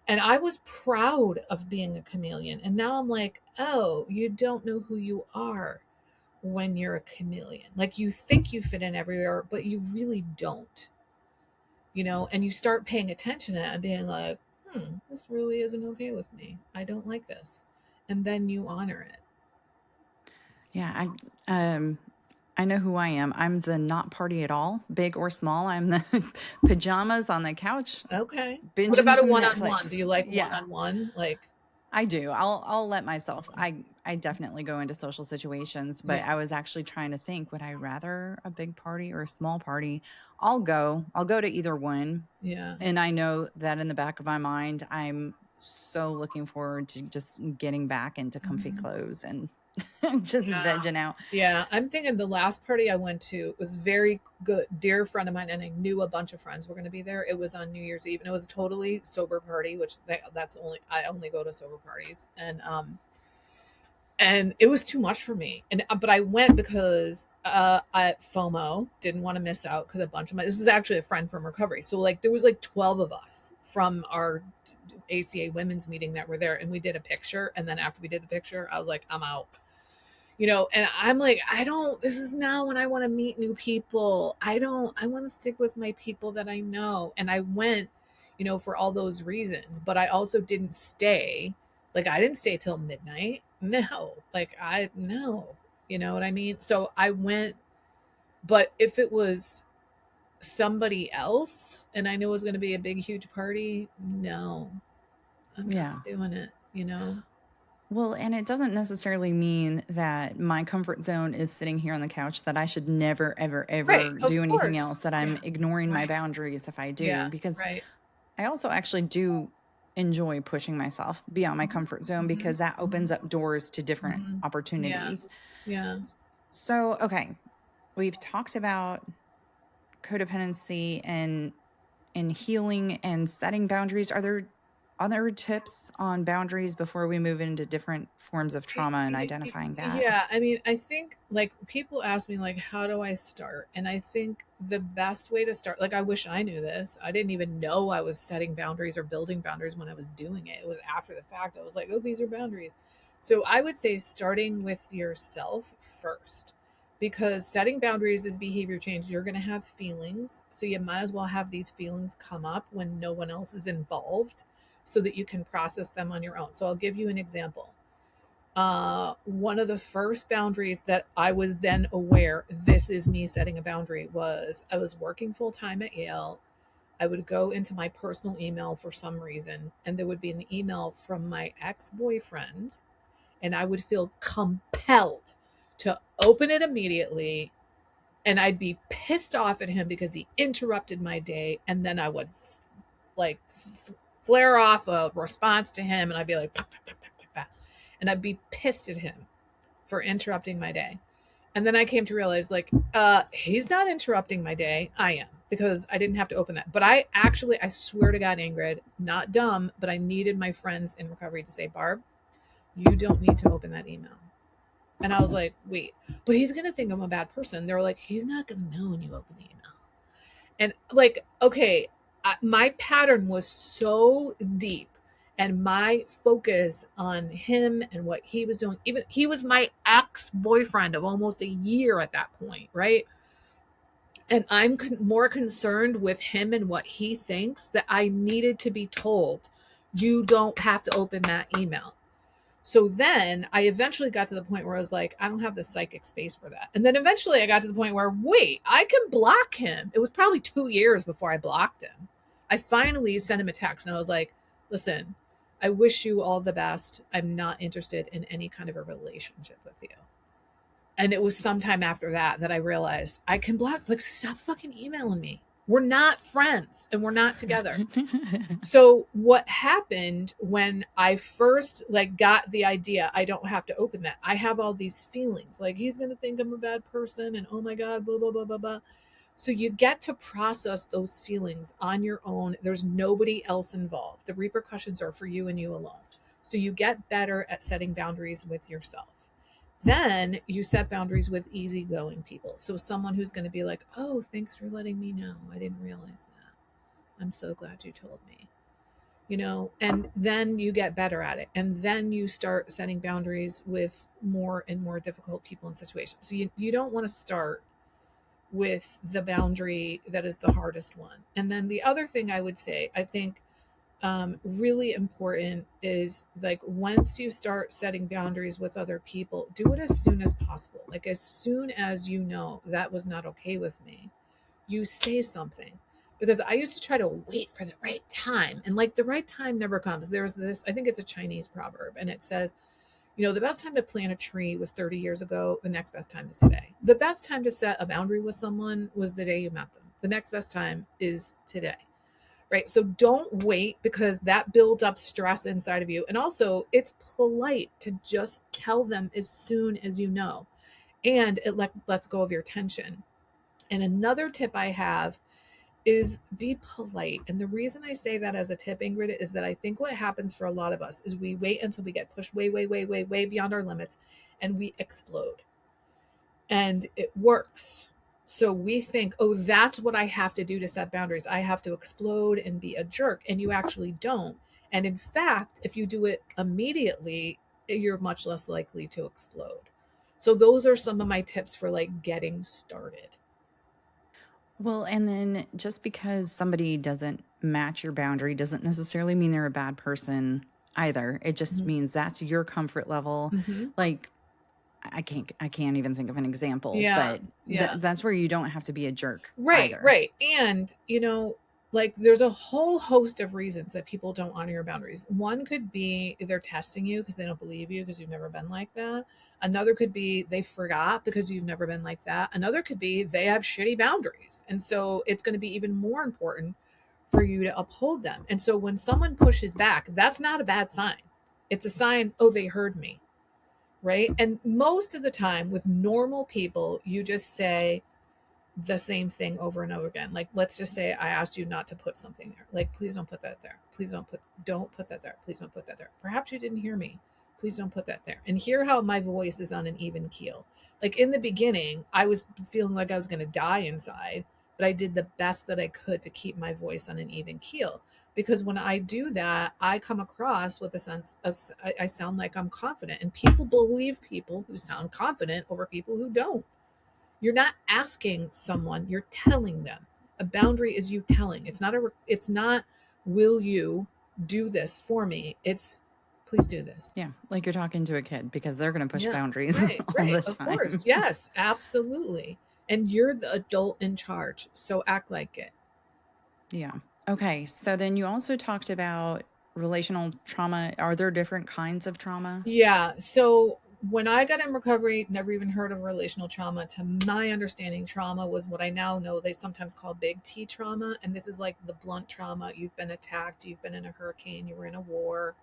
And I was proud of being a chameleon. And now I'm like, oh, you don't know who you are when you're a chameleon. Like you think you fit in everywhere, but you really don't, and you start paying attention to that and being like, this really isn't okay with me. I don't like this. And then you honor it. Yeah, I know who I am. I'm the not party at all, big or small. I'm the pajamas on the couch. Okay. Binging What about a some one-on-one? Netflix. Do you like Yeah, one-on-one? Like I do. I'll let myself. I definitely go into social situations, but yeah. I was actually trying to think, would I rather a big party or a small party? I'll go to either one. Yeah. And I know that in the back of my mind, I'm so looking forward to just getting back into comfy clothes and just vegging out. Yeah, I'm thinking the last party I went to was very good. Dear friend of mine, and I knew a bunch of friends were going to be there. It was on New Year's Eve, and it was a totally sober party, which that's only I only go to sober parties, and it was too much for me. And but I went because I FOMO, didn't want to miss out because a bunch of this is actually a friend from recovery, so like there was like 12 of us from our ACA women's meeting that were there, and we did a picture, and then after we did the picture, I was like, I'm out. And I'm like, this is not when I want to meet new people. I want to stick with my people that I know. And I went, for all those reasons, but I also didn't stay. Like, I didn't stay till midnight. No, no, you know what I mean? So I went, but if it was somebody else and I knew it was going to be a big, huge party, no, I'm not doing it, Well, and it doesn't necessarily mean that my comfort zone is sitting here on the couch, that I should never, ever, ever do anything else, that I'm ignoring my boundaries if I do, because I also actually do enjoy pushing myself beyond my comfort zone because that opens up doors to different opportunities. Yeah. So, okay, we've talked about codependency and healing and setting boundaries. Are there other tips on boundaries before we move into different forms of trauma and identifying that? Yeah, I mean, I think like people ask me like, how do I start? And I think the best way to start, like I wish I knew this. I didn't even know I was setting boundaries or building boundaries when I was doing it. It was after the fact. I was like, oh, these are boundaries. So I would say starting with yourself first, because setting boundaries is behavior change. You're going to have feelings. So you might as well have these feelings come up when no one else is involved so that you can process them on your own. So I'll give you an example. One of the first boundaries that I was then aware, this is me setting a boundary, was I was working full time at Yale. I would go into my personal email for some reason, and there would be an email from my ex-boyfriend, and I would feel compelled to open it immediately, and I'd be pissed off at him because he interrupted my day, and then I would like flare off a response to him, and I'd be like, and I'd be pissed at him for interrupting my day. And then I came to realize, like, he's not interrupting my day. I am, because I didn't have to open that. But I swear to God, Ingrid, not dumb, but I needed my friends in recovery to say, Barb, you don't need to open that email. And I was like, wait, but he's going to think I'm a bad person. They were like, he's not going to know when you open the email. And like, okay, my pattern was so deep, and my focus on him and what he was doing, even he was my ex-boyfriend of almost a year at that point, right? And I'm more concerned with him and what he thinks, that I needed to be told, you don't have to open that email. So then I eventually got to the point where I was like, I don't have the psychic space for that. And then eventually I got to the point where, wait, I can block him. It was probably 2 years before I blocked him. I finally sent him a text, and I was like, listen, I wish you all the best. I'm not interested in any kind of a relationship with you. And it was sometime after that I realized I can block, like, stop fucking emailing me. We're not friends and we're not together. So what happened when I first like got the idea, I don't have to open that. I have all these feelings like he's going to think I'm a bad person and oh my God, blah, blah, blah, blah, blah. So you get to process those feelings on your own. There's nobody else involved. The repercussions are for you and you alone. So you get better at setting boundaries with yourself. Then you set boundaries with easygoing people. So someone who's going to be like, oh, thanks for letting me know. I didn't realize that. I'm so glad you told me. And then you get better at it. And then you start setting boundaries with more and more difficult people and situations. So you don't want to start with the boundary that is the hardest one. And then the other thing I would say, I think really important is like once you start setting boundaries with other people, do it as soon as possible. Like as soon as you know that was not okay with me, you say something. Because I used to try to wait for the right time, and like the right time never comes. There's this, I think it's a Chinese proverb, and it says, the best time to plant a tree was 30 years ago. The next best time is today. The best time to set a boundary with someone was the day you met them. The next best time is today. Right? So don't wait, because that builds up stress inside of you. And also, it's polite to just tell them as soon as you know. And it lets go of your tension. And another tip I have is be polite. And the reason I say that as a tip, Ingrid, is that I think what happens for a lot of us is we wait until we get pushed way, way, way, way, way beyond our limits and we explode. And it works. So we think, oh, that's what I have to do to set boundaries. I have to explode and be a jerk. And you actually don't. And in fact, if you do it immediately, you're much less likely to explode. So those are some of my tips for like getting started. Well, and then just because somebody doesn't match your boundary doesn't necessarily mean they're a bad person either. It just means that's your comfort level. Mm-hmm. Like I can't even think of an example, Yeah. but Yeah. that's where you don't have to be a jerk Right, either. right. And, like there's a whole host of reasons that people don't honor your boundaries. One could be they're testing you because they don't believe you because you've never been like that. Another could be they forgot because you've never been like that. Another could be they have shitty boundaries. And so it's going to be even more important for you to uphold them. And so when someone pushes back, that's not a bad sign. It's a sign, oh, they heard me. Right. And most of the time with normal people, you just say, the same thing over and over again. Like, let's just say I asked you not to put something there. Like, please don't put that there. Please don't put that there. Please don't put that there. Perhaps you didn't hear me. Please don't put that there. And hear how my voice is on an even keel. Like in the beginning, I was feeling like I was going to die inside, but I did the best that I could to keep my voice on an even keel. Because when I do that, I come across with a sense of, I sound like I'm confident, and people believe people who sound confident over people who don't. You're not asking someone, you're telling them. A boundary is you telling. It's not will you do this for me? It's please do this. Yeah, like you're talking to a kid because they're going to push boundaries all Right. the Of time. course. Yes, absolutely. And you're the adult in charge, so act like it. Yeah. Okay, so then you also talked about relational trauma. Are there different kinds of trauma? Yeah. So when I got in recovery, never even heard of relational trauma. To my understanding, trauma was what I now know they sometimes call big T trauma. And this is like the blunt trauma. You've been attacked, you've been in a hurricane, you were in a war.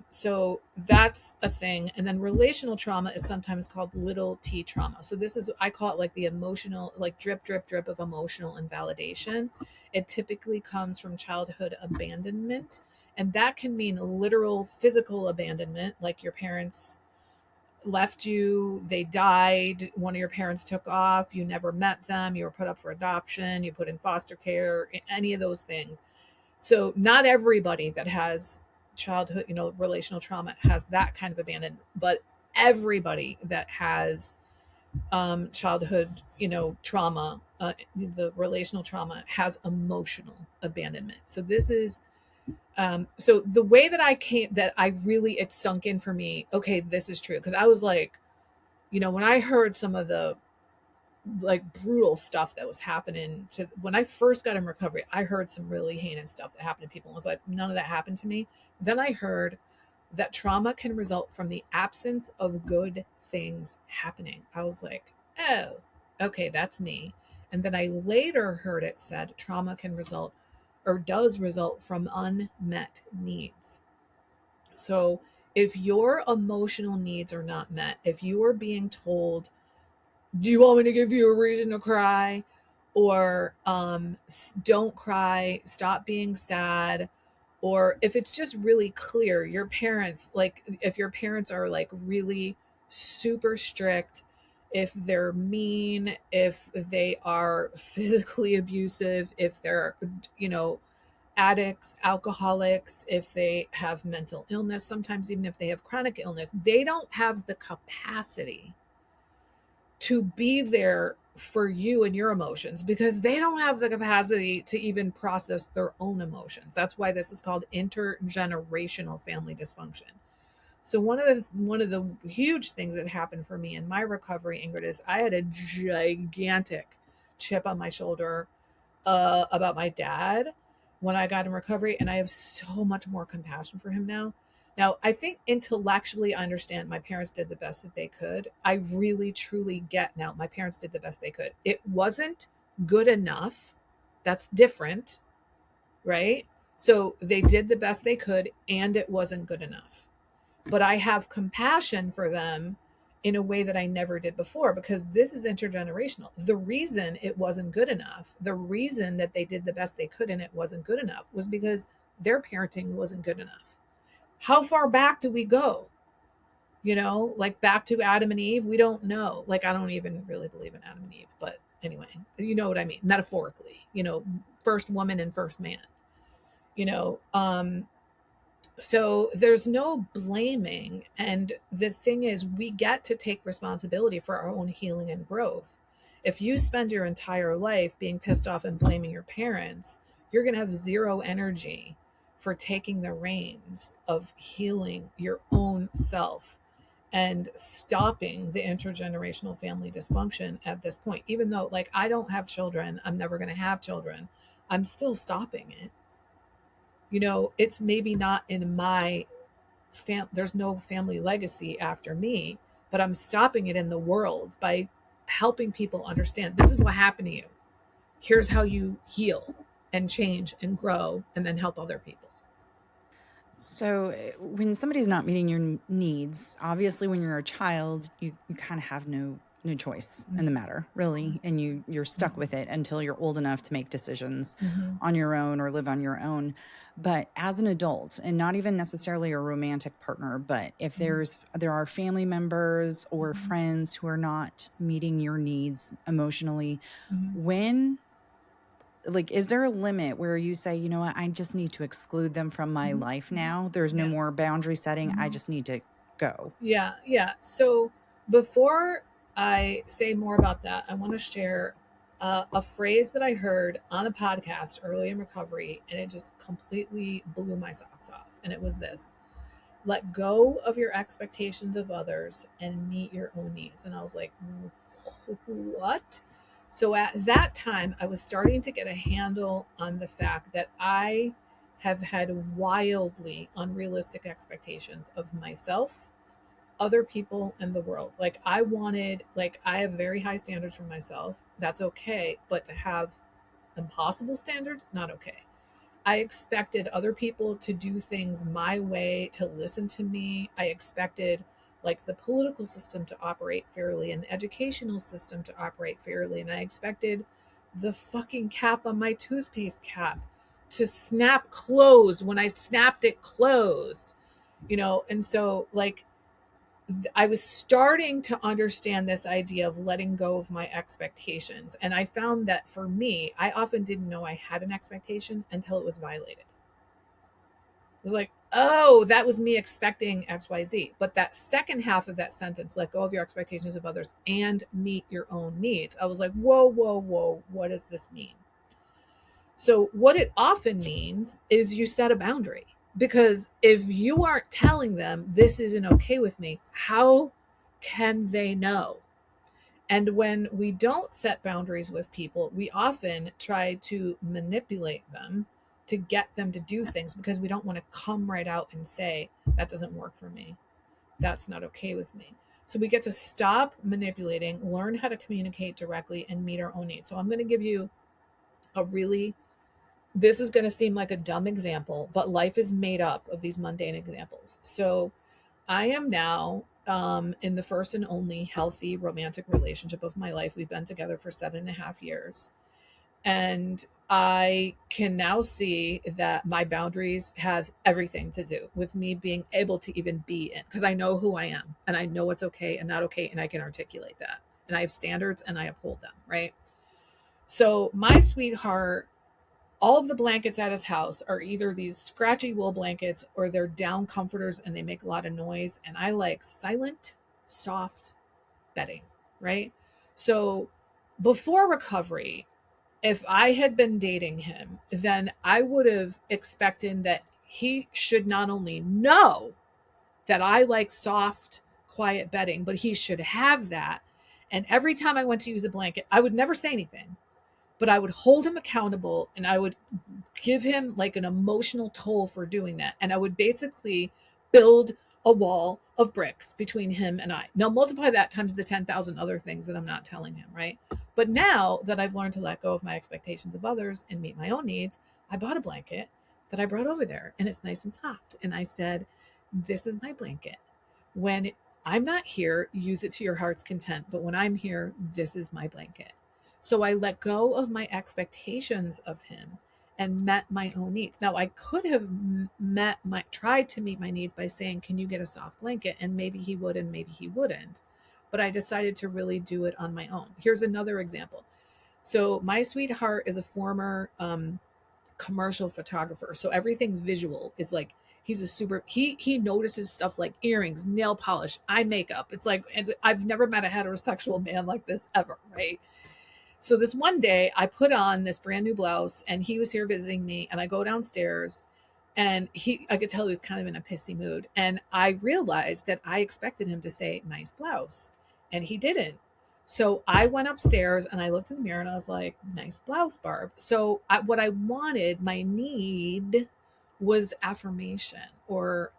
So that's a thing. And then relational trauma is sometimes called little T trauma. So this is, I call it like the emotional, like drip, drip, drip of emotional invalidation. It typically comes from childhood abandonment. And that can mean literal physical abandonment, like your parents left you, they died, one of your parents took off, you never met them, you were put up for adoption, you put in foster care, any of those things. So not everybody that has childhood, relational trauma has that kind of abandonment, but everybody that has childhood, trauma, the relational trauma has emotional abandonment. So this is so the way that it sunk in for me, okay, this is true. Because I was like, when I heard some of the like brutal stuff that was happening to when I first got in recovery, I heard some really heinous stuff that happened to people. I was like, none of that happened to me. Then I heard that trauma can result from the absence of good things happening. I was like, oh, okay, that's me. And then I later heard it said trauma can result or does result from unmet needs. So if your emotional needs are not met, if you are being told, do you want me to give you a reason to cry? Or don't cry, stop being sad. Or if it's just really clear, your parents, like if your parents are like really super strict, if they're mean, if they are physically abusive, if they're, you know, addicts, alcoholics, if they have mental illness, sometimes even if they have chronic illness, they don't have the capacity to be there for you and your emotions because they don't have the capacity to even process their own emotions. That's why this is called intergenerational family dysfunction. So one of the huge things that happened for me in my recovery, Ingrid, is I had a gigantic chip on my shoulder about my dad when I got in recovery, and I have so much more compassion for him now. Now, I think intellectually I understand my parents did the best that they could. I really truly get now my parents did the best they could. It wasn't good enough. That's different, right? So they did the best they could and it wasn't good enough. But I have compassion for them in a way that I never did before because this is intergenerational. The reason it wasn't good enough, the reason that they did the best they could and it wasn't good enough was because their parenting wasn't good enough. How far back do we go? You know, like back to Adam and Eve? We don't know. Like, I don't even really believe in Adam and Eve, but anyway, you know what I mean? Metaphorically, you know, first woman and first man, you know, so there's no blaming. And the thing is, we get to take responsibility for our own healing and growth. If you spend your entire life being pissed off and blaming your parents, you're going to have zero energy for taking the reins of healing your own self and stopping the intergenerational family dysfunction at this point. Even though, like, I don't have children, I'm never going to have children, I'm still stopping it. You know, it's maybe not in my there's no family legacy after me, but I'm stopping it in the world by helping people understand this is what happened to you. Here's how you heal and change and grow and then help other people. So, when somebody's not meeting your needs, obviously, when you're a child, you kind of have no choice in the matter, really, and you're stuck with it until you're old enough to make decisions on your own or live on your own. But as an adult, and not even necessarily a romantic partner, but if there are family members or friends who are not meeting your needs emotionally, when, like, is there a limit where you say, you know what, I just need to exclude them from my life now? There's no more boundary setting. I just need to go. Yeah. So before I say more about that, I want to share a phrase that I heard on a podcast early in recovery, and it just completely blew my socks off. And it was this: let go of your expectations of others and meet your own needs. And I was like, what? So at that time, I was starting to get a handle on the fact that I have had wildly unrealistic expectations of myself, other people, and the world. Like, I have very high standards for myself. That's okay. But to have impossible standards, not okay. I expected other people to do things my way, to listen to me. I expected, like, the political system to operate fairly and the educational system to operate fairly. And I expected the fucking cap on my toothpaste cap to snap closed when I snapped it closed, you know? And so, like, I was starting to understand this idea of letting go of my expectations. And I found that for me, I often didn't know I had an expectation until it was violated. It was like, oh, that was me expecting XYZ. But that second half of that sentence, let go of your expectations of others and meet your own needs, I was like, whoa, what does this mean? So what it often means is you set a boundary. Because if you aren't telling them this isn't okay with me, how can they know? And when we don't set boundaries with people, we often try to manipulate them to get them to do things because we don't want to come right out and say, that doesn't work for me. That's not okay with me. So we get to stop manipulating, learn how to communicate directly, and meet our own needs. So I'm going to give you a really, this is going to seem like a dumb example, but life is made up of these mundane examples. So I am now in the first and only healthy romantic relationship of my life. We've been together for 7.5 years. And I can now see that my boundaries have everything to do with me being able to even be in, because I know who I am and I know what's okay and not okay. And I can articulate that. And I have standards and I uphold them. Right. So my sweetheart, all of the blankets at his house are either these scratchy wool blankets or they're down comforters and they make a lot of noise. And I like silent, soft bedding. Right. So before recovery, if I had been dating him, then I would have expected that he should not only know that I like soft, quiet bedding, but he should have that. And every time I went to use a blanket, I would never say anything, but I would hold him accountable and I would give him like an emotional toll for doing that. And I would basically build a wall of bricks between him and I. Now multiply that times the 10,000 other things that I'm not telling him, right? But now that I've learned to let go of my expectations of others and meet my own needs, I bought a blanket that I brought over there and it's nice and soft. And I said, this is my blanket. When I'm not here, use it to your heart's content. But when I'm here, this is my blanket. So I let go of my expectations of him and met my own needs. Now I could have tried to meet my needs by saying, can you get a soft blanket? And maybe he would, and maybe he wouldn't. But I decided to really do it on my own. Here's another example. So my sweetheart is a former commercial photographer. So everything visual is like, he's a super, he notices stuff like earrings, nail polish, eye makeup. It's like, and I've never met a heterosexual man like this ever, right? So this one day I put on this brand new blouse and he was here visiting me and I go downstairs and I could tell he was kind of in a pissy mood. And I realized that I expected him to say nice blouse and he didn't. So I went upstairs and I looked in the mirror and I was like, nice blouse, Barb. So what I wanted, my need was affirmation or,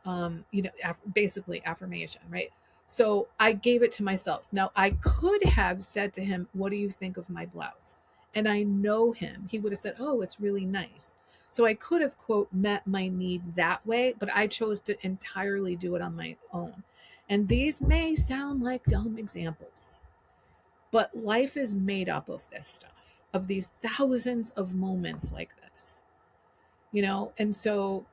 basically affirmation, right? So I gave it to myself. Now I could have said to him, what do you think of my blouse? And I know him. He would have said, oh, it's really nice. So I could have, quote, met my need that way, but I chose to entirely do it on my own. And these may sound like dumb examples, but life is made up of this stuff, of these thousands of moments like this, And so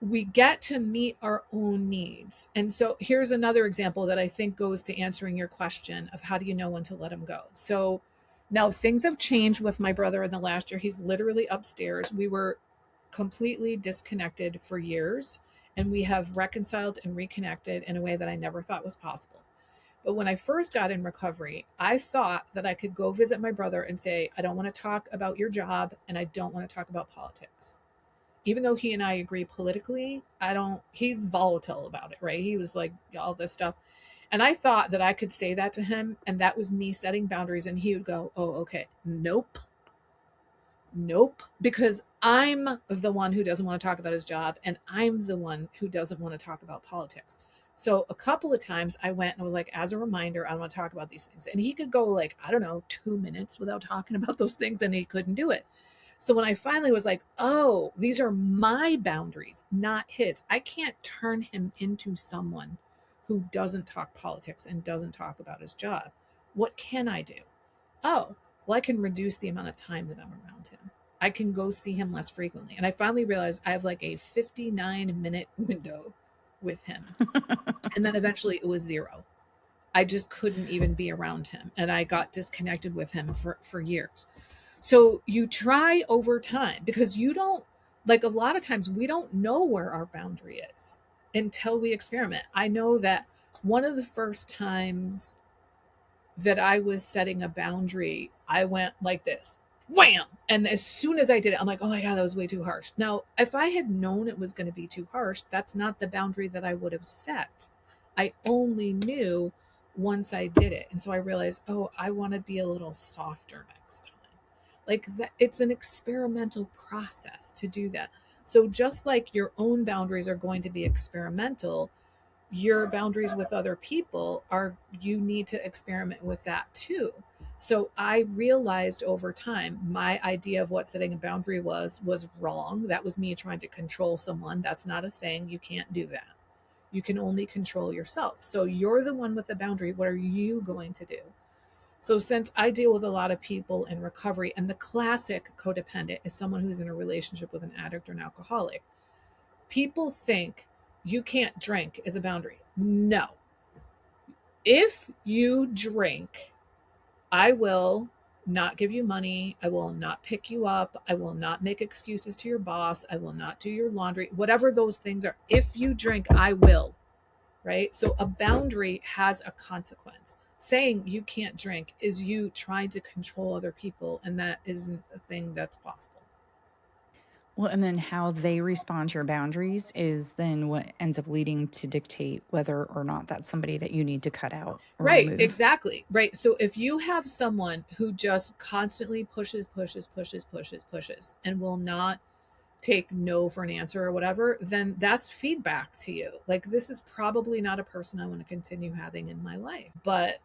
we get to meet our own needs. And so here's another example that I think goes to answering your question of how do you know when to let him go? So now things have changed with my brother in the last year. He's literally upstairs. We were completely disconnected for years, and we have reconciled and reconnected in a way that I never thought was possible. But when I first got in recovery, I thought that I could go visit my brother and say, I don't want to talk about your job and I don't want to talk about politics. Even though he and I agree politically, he's volatile about it, right? He was like all this stuff. And I thought that I could say that to him and that was me setting boundaries and he would go, oh, okay. Nope. Because I'm the one who doesn't want to talk about his job and I'm the one who doesn't want to talk about politics. So a couple of times I went and I was like, as a reminder, I want to talk about these things. And he could go like, I don't know, 2 minutes without talking about those things and he couldn't do it. So when I finally was like, oh, these are my boundaries, not his. I can't turn him into someone who doesn't talk politics and doesn't talk about his job. What can I do? Oh, well, I can reduce the amount of time that I'm around him. I can go see him less frequently. And I finally realized I have like a 59-minute window with him. And then eventually it was 0. I just couldn't even be around him. And I got disconnected with him for years. So you try over time because you don't, like a lot of times we don't know where our boundary is until we experiment. I know that one of the first times that I was setting a boundary, I went like this, wham. And as soon as I did it, I'm like, oh my God, that was way too harsh. Now, if I had known it was going to be too harsh, that's not the boundary that I would have set. I only knew once I did it. And so I realized, oh, I want to be a little softer next time. Like that, it's an experimental process to do that. So just like your own boundaries are going to be experimental, your boundaries with other people are, you need to experiment with that too. So I realized over time my idea of what setting a boundary was wrong. That was me trying to control someone. That's not a thing. You can't do that. You can only control yourself. So you're the one with the boundary. What are you going to do? So since I deal with a lot of people in recovery, and the classic codependent is someone who's in a relationship with an addict or an alcoholic, people think you can't drink is a boundary. No. If you drink, I will not give you money. I will not pick you up. I will not make excuses to your boss. I will not do your laundry, whatever those things are. If you drink, I will. Right? So a boundary has a consequence. Saying you can't drink is you trying to control other people, and that isn't a thing that's possible. Well, and then how they respond to your boundaries is then what ends up leading to dictate whether or not that's somebody that you need to cut out or Right, remove. exactly. Right. So if you have someone who just constantly pushes and will not take no for an answer or whatever, then that's feedback to you. Like, this is probably not a person I want to continue having in my life. But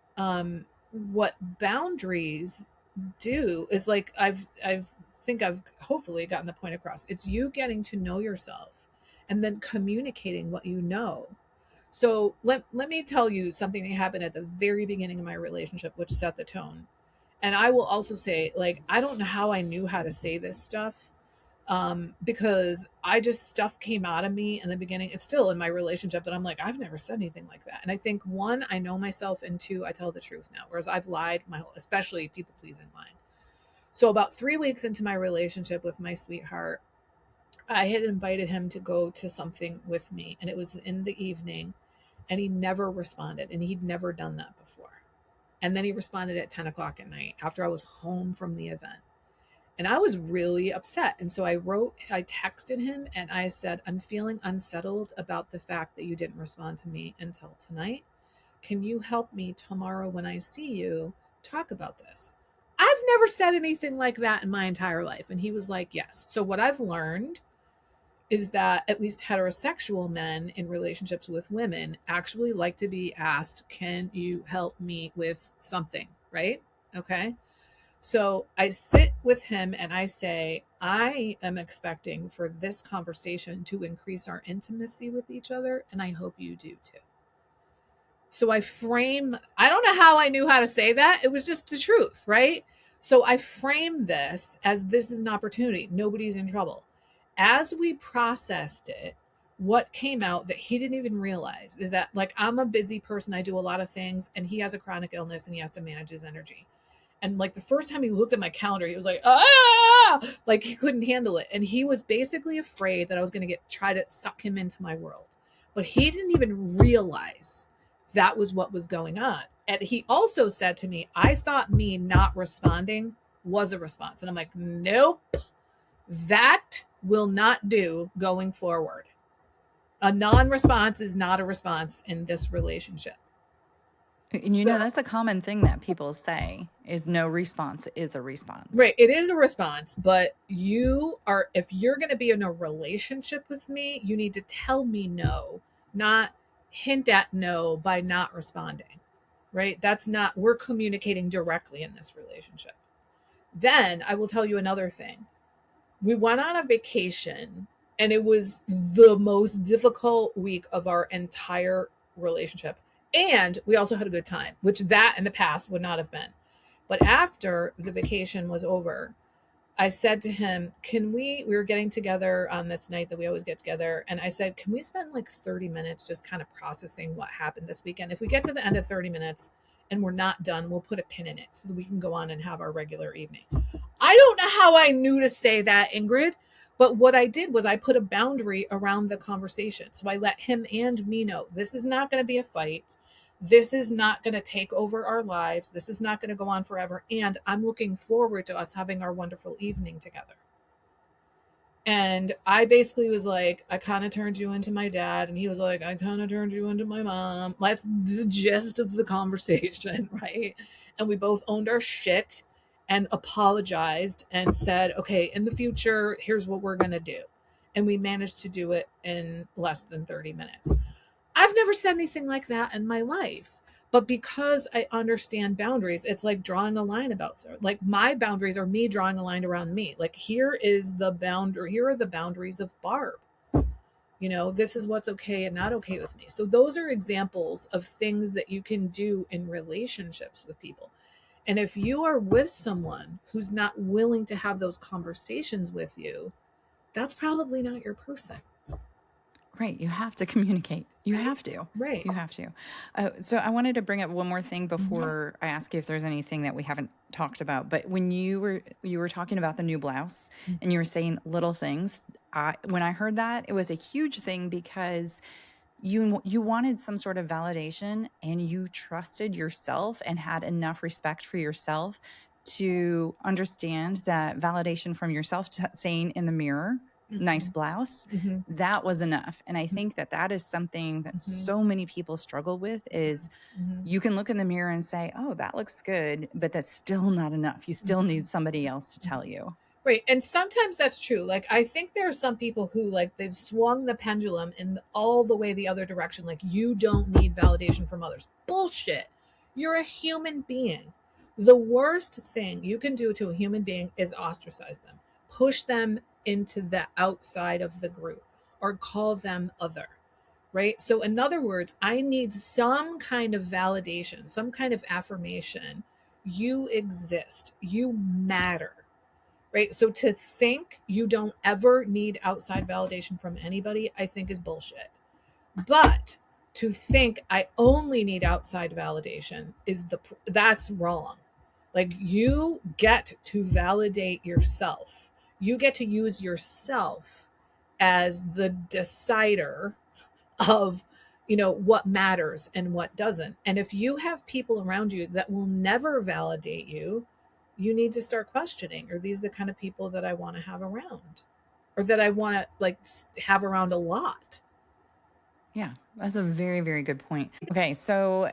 what boundaries do is, like, I've hopefully gotten the point across. It's you getting to know yourself and then communicating what you know. So let me tell you something that happened at the very beginning of my relationship, which set the tone. And I will also say, like, I don't know how I knew how to say this stuff, because stuff came out of me in the beginning. It's still in my relationship that I'm like, I've never said anything like that. And I think, one, I know myself, and two, I tell the truth now, whereas I've lied my whole, especially people pleasing lying. So about 3 weeks into my relationship with my sweetheart, I had invited him to go to something with me, and it was in the evening, and he never responded, and he'd never done that before. And then he responded at 10 o'clock at night after I was home from the event. And I was really upset. And so I texted him and I said, I'm feeling unsettled about the fact that you didn't respond to me until tonight. Can you help me tomorrow when I see you talk about this? I've never said anything like that in my entire life. And he was like, yes. So what I've learned is that at least heterosexual men in relationships with women actually like to be asked, can you help me with something? Right? Okay. So I sit with him and I say, I am expecting for this conversation to increase our intimacy with each other, and I hope you do too. So I don't know how I knew how to say that. It was just the truth, right? So I frame this as, this is an opportunity. Nobody's in trouble. As we processed it, what came out that he didn't even realize is that, like, I'm a busy person. I do a lot of things, and he has a chronic illness and he has to manage his energy. And like the first time he looked at my calendar, he was like, ah, like he couldn't handle it. And he was basically afraid that I was going to try to suck him into my world. But he didn't even realize that was what was going on. And he also said to me, I thought me not responding was a response. And I'm like, nope, that will not do going forward. A non-response is not a response in this relationship. And you know, that's a common thing that people say, is no response is a response. Right. It is a response, but if you're going to be in a relationship with me, you need to tell me no, not hint at no by not responding. Right. We're communicating directly in this relationship. Then I will tell you another thing. We went on a vacation, and it was the most difficult week of our entire relationship. And we also had a good time, which that in the past would not have been. But after the vacation was over, I said to him, we were getting together on this night that we always get together. And I said, can we spend like 30 minutes just kind of processing what happened this weekend? If we get to the end of 30 minutes and we're not done, we'll put a pin in it so that we can go on and have our regular evening. I don't know how I knew to say that, Ingrid. But what I did was I put a boundary around the conversation. So I let him and me know, this is not going to be a fight. This is not going to take over our lives. This is not going to go on forever. And I'm looking forward to us having our wonderful evening together. And I basically was like, I kind of turned you into my dad. And he was like, I kind of turned you into my mom. That's the gist of the conversation, right? And we both owned our shit and apologized and said, okay, in the future, here's what we're going to do. And we managed to do it in less than 30 minutes. I've never said anything like that in my life. But because I understand boundaries, it's like drawing a line about, like, my boundaries are me drawing a line around me. Like, here is the boundary. Here are the boundaries of Barb. This is what's okay and not okay with me. So those are examples of things that you can do in relationships with people. And if you are with someone who's not willing to have those conversations with you, that's probably not your person. Right. You have to communicate. You have to. Right. You have to. So I wanted to bring up one more thing before I ask you if there's anything that we haven't talked about. But when you were talking about the new blouse and you were saying little things, when I heard that, it was a huge thing because you wanted some sort of validation and you trusted yourself and had enough respect for yourself to understand that validation from yourself saying in the mirror, nice blouse, that was enough. And I think that that is something that so many people struggle with is you can look in the mirror and say, oh, that looks good, but that's still not enough. You still need somebody else to tell you. Right. And sometimes that's true. Like, I think there are some people who, like, they've swung the pendulum in all the way the other direction. Like, you don't need validation from others. Bullshit. You're a human being. The worst thing you can do to a human being is ostracize them, push them into the outside of the group, or call them other. Right. So in other words, I need some kind of validation, some kind of affirmation. You exist. You matter. Right. So to think you don't ever need outside validation from anybody, I think is bullshit. But to think I only need outside validation that's wrong. Like, you get to validate yourself. You get to use yourself as the decider of, what matters and what doesn't. And if you have people around you that will never validate you, you need to start questioning, are these the kind of people that I want to have around, or that I want to, like, have around a lot? Yeah, that's a very, very good point. Okay, so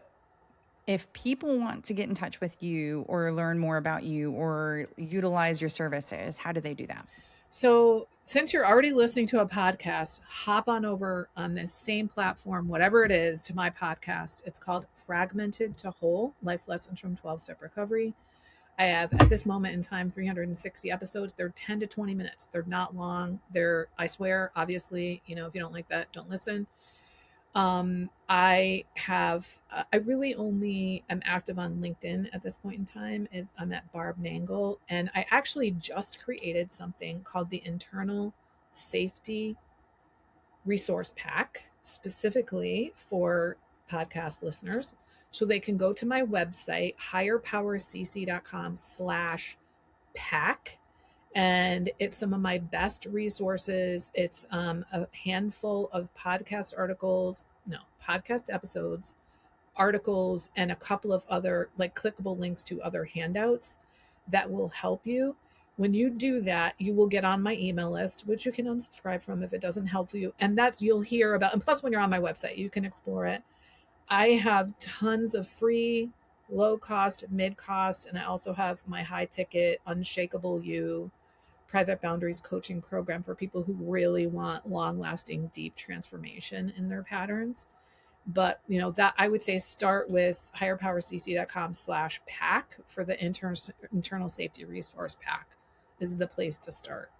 if people want to get in touch with you or learn more about you or utilize your services, how do they do that? So since you're already listening to a podcast, hop on over on this same platform, whatever it is, to my podcast. It's called Fragmented to Whole: Life Lessons from 12-Step Recovery. I have, at this moment in time, 360 episodes. They're 10 to 20 minutes. They're not long. I swear, obviously, if you don't like that, don't listen. I really only am active on LinkedIn at this point in time. I'm at Barb Nangle, and I actually just created something called the Internal Safety Resource Pack, specifically for podcast listeners. So they can go to my website, higherpowercc.com/pack. And it's some of my best resources. It's a handful of podcast episodes, articles, and a couple of other, like, clickable links to other handouts that will help you. When you do that, you will get on my email list, which you can unsubscribe from if it doesn't help you. And that you'll hear about. And plus, when you're on my website, you can explore it. I have tons of free, low cost, mid cost, and I also have my high ticket Unshakable You private boundaries coaching program for people who really want long lasting, deep transformation in their patterns. But, that I would say start with higherpowercc.com/pack for the internal safety resource pack is the place to start.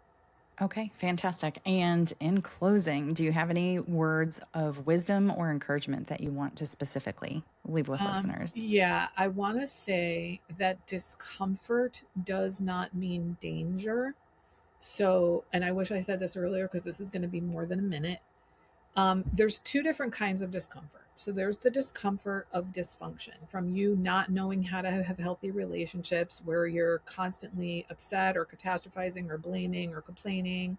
Okay, fantastic. And in closing, do you have any words of wisdom or encouragement that you want to specifically leave with listeners? Yeah, I want to say that discomfort does not mean danger. So, and I wish I said this earlier because this is going to be more than a minute. There's two different kinds of discomfort. So there's the discomfort of dysfunction, from you not knowing how to have healthy relationships, where you're constantly upset or catastrophizing or blaming or complaining,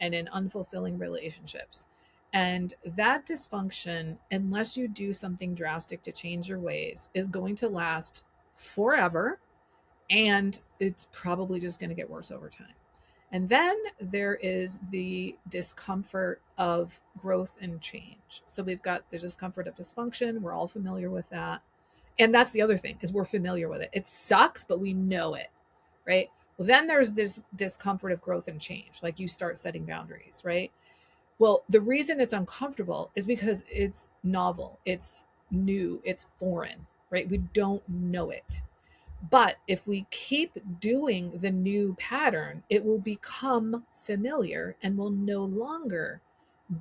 and in unfulfilling relationships. And that dysfunction, unless you do something drastic to change your ways, is going to last forever. And it's probably just going to get worse over time. And then there is the discomfort of growth and change. So we've got the discomfort of dysfunction. We're all familiar with that. And that's the other thing, is we're familiar with it. It sucks, but we know it, right? Well, then there's this discomfort of growth and change. Like, you start setting boundaries, right? Well, the reason it's uncomfortable is because it's novel, it's new, it's foreign, right? We don't know it. But if we keep doing the new pattern, it will become familiar and will no longer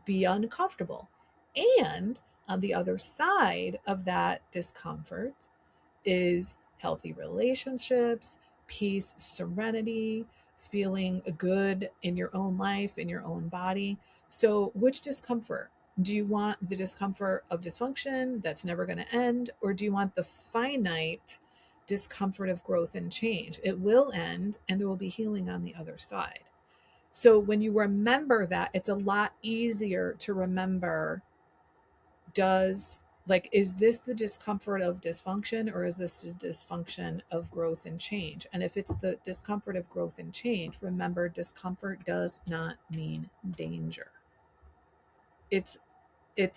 be uncomfortable. And on the other side of that discomfort is healthy relationships, peace, serenity, feeling good in your own life, in your own body. So, which discomfort? Do you want the discomfort of dysfunction that's never going to end? Or do you want the finite discomfort of growth and change? It will end and there will be healing on the other side. So, when you remember that, it's a lot easier to remember is this the discomfort of dysfunction or is this the dysfunction of growth and change? And if it's the discomfort of growth and change, remember, discomfort does not mean danger. It's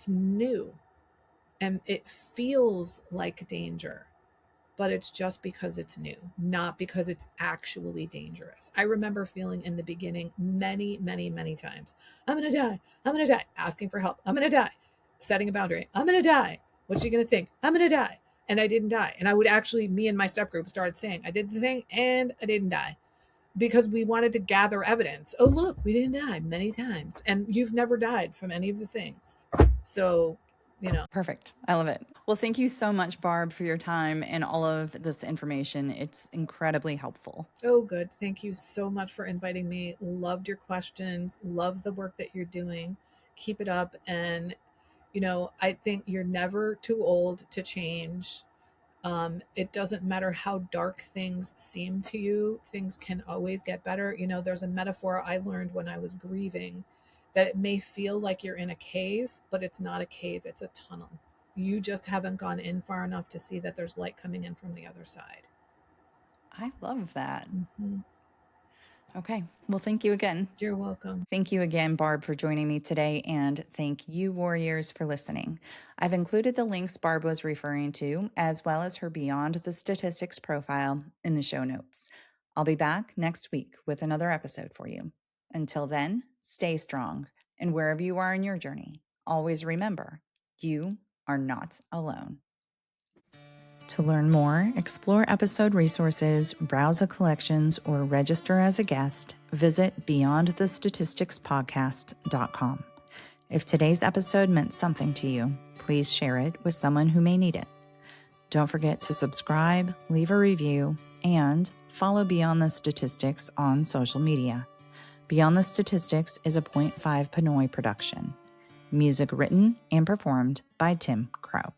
new and it feels like danger, but it's just because it's new, not because it's actually dangerous. I remember feeling in the beginning many, many, many times, I'm going to die. I'm going to die. Asking for help. I'm going to die. Setting a boundary. I'm going to die. What's she going to think? I'm going to die. And I didn't die. And I would actually, me and my step group started saying, I did the thing and I didn't die because we wanted to gather evidence. Oh, look, we didn't die many times. And you've never died from any of the things. So, Perfect. I love it. Well, thank you so much, Barb, for your time and all of this information. It's incredibly helpful. Oh, good. Thank you so much for inviting me. Loved your questions. Love the work that you're doing. Keep it up. And, I think you're never too old to change. It doesn't matter how dark things seem to you, things can always get better. There's a metaphor I learned when I was grieving that it may feel like you're in a cave, but it's not a cave, it's a tunnel. You just haven't gone in far enough to see that there's light coming in from the other side. I love that. Mm-hmm. Okay. Well, thank you again. You're welcome. Thank you again, Barb, for joining me today, and thank you, warriors, for listening. I've included the links Barb was referring to, as well as her Beyond the Statistics profile, in the show notes. I'll be back next week with another episode for you. Until then, stay strong, and wherever you are in your journey, always remember, you are not alone. To learn more, explore episode resources, browse the collections, or register as a guest, visit beyondthestatisticspodcast.com. If today's episode meant something to you, please share it with someone who may need it. Don't forget to subscribe, leave a review, and follow Beyond the Statistics on social media. Beyond the Statistics is a .5 Pinoy production. Music written and performed by Tim Crow.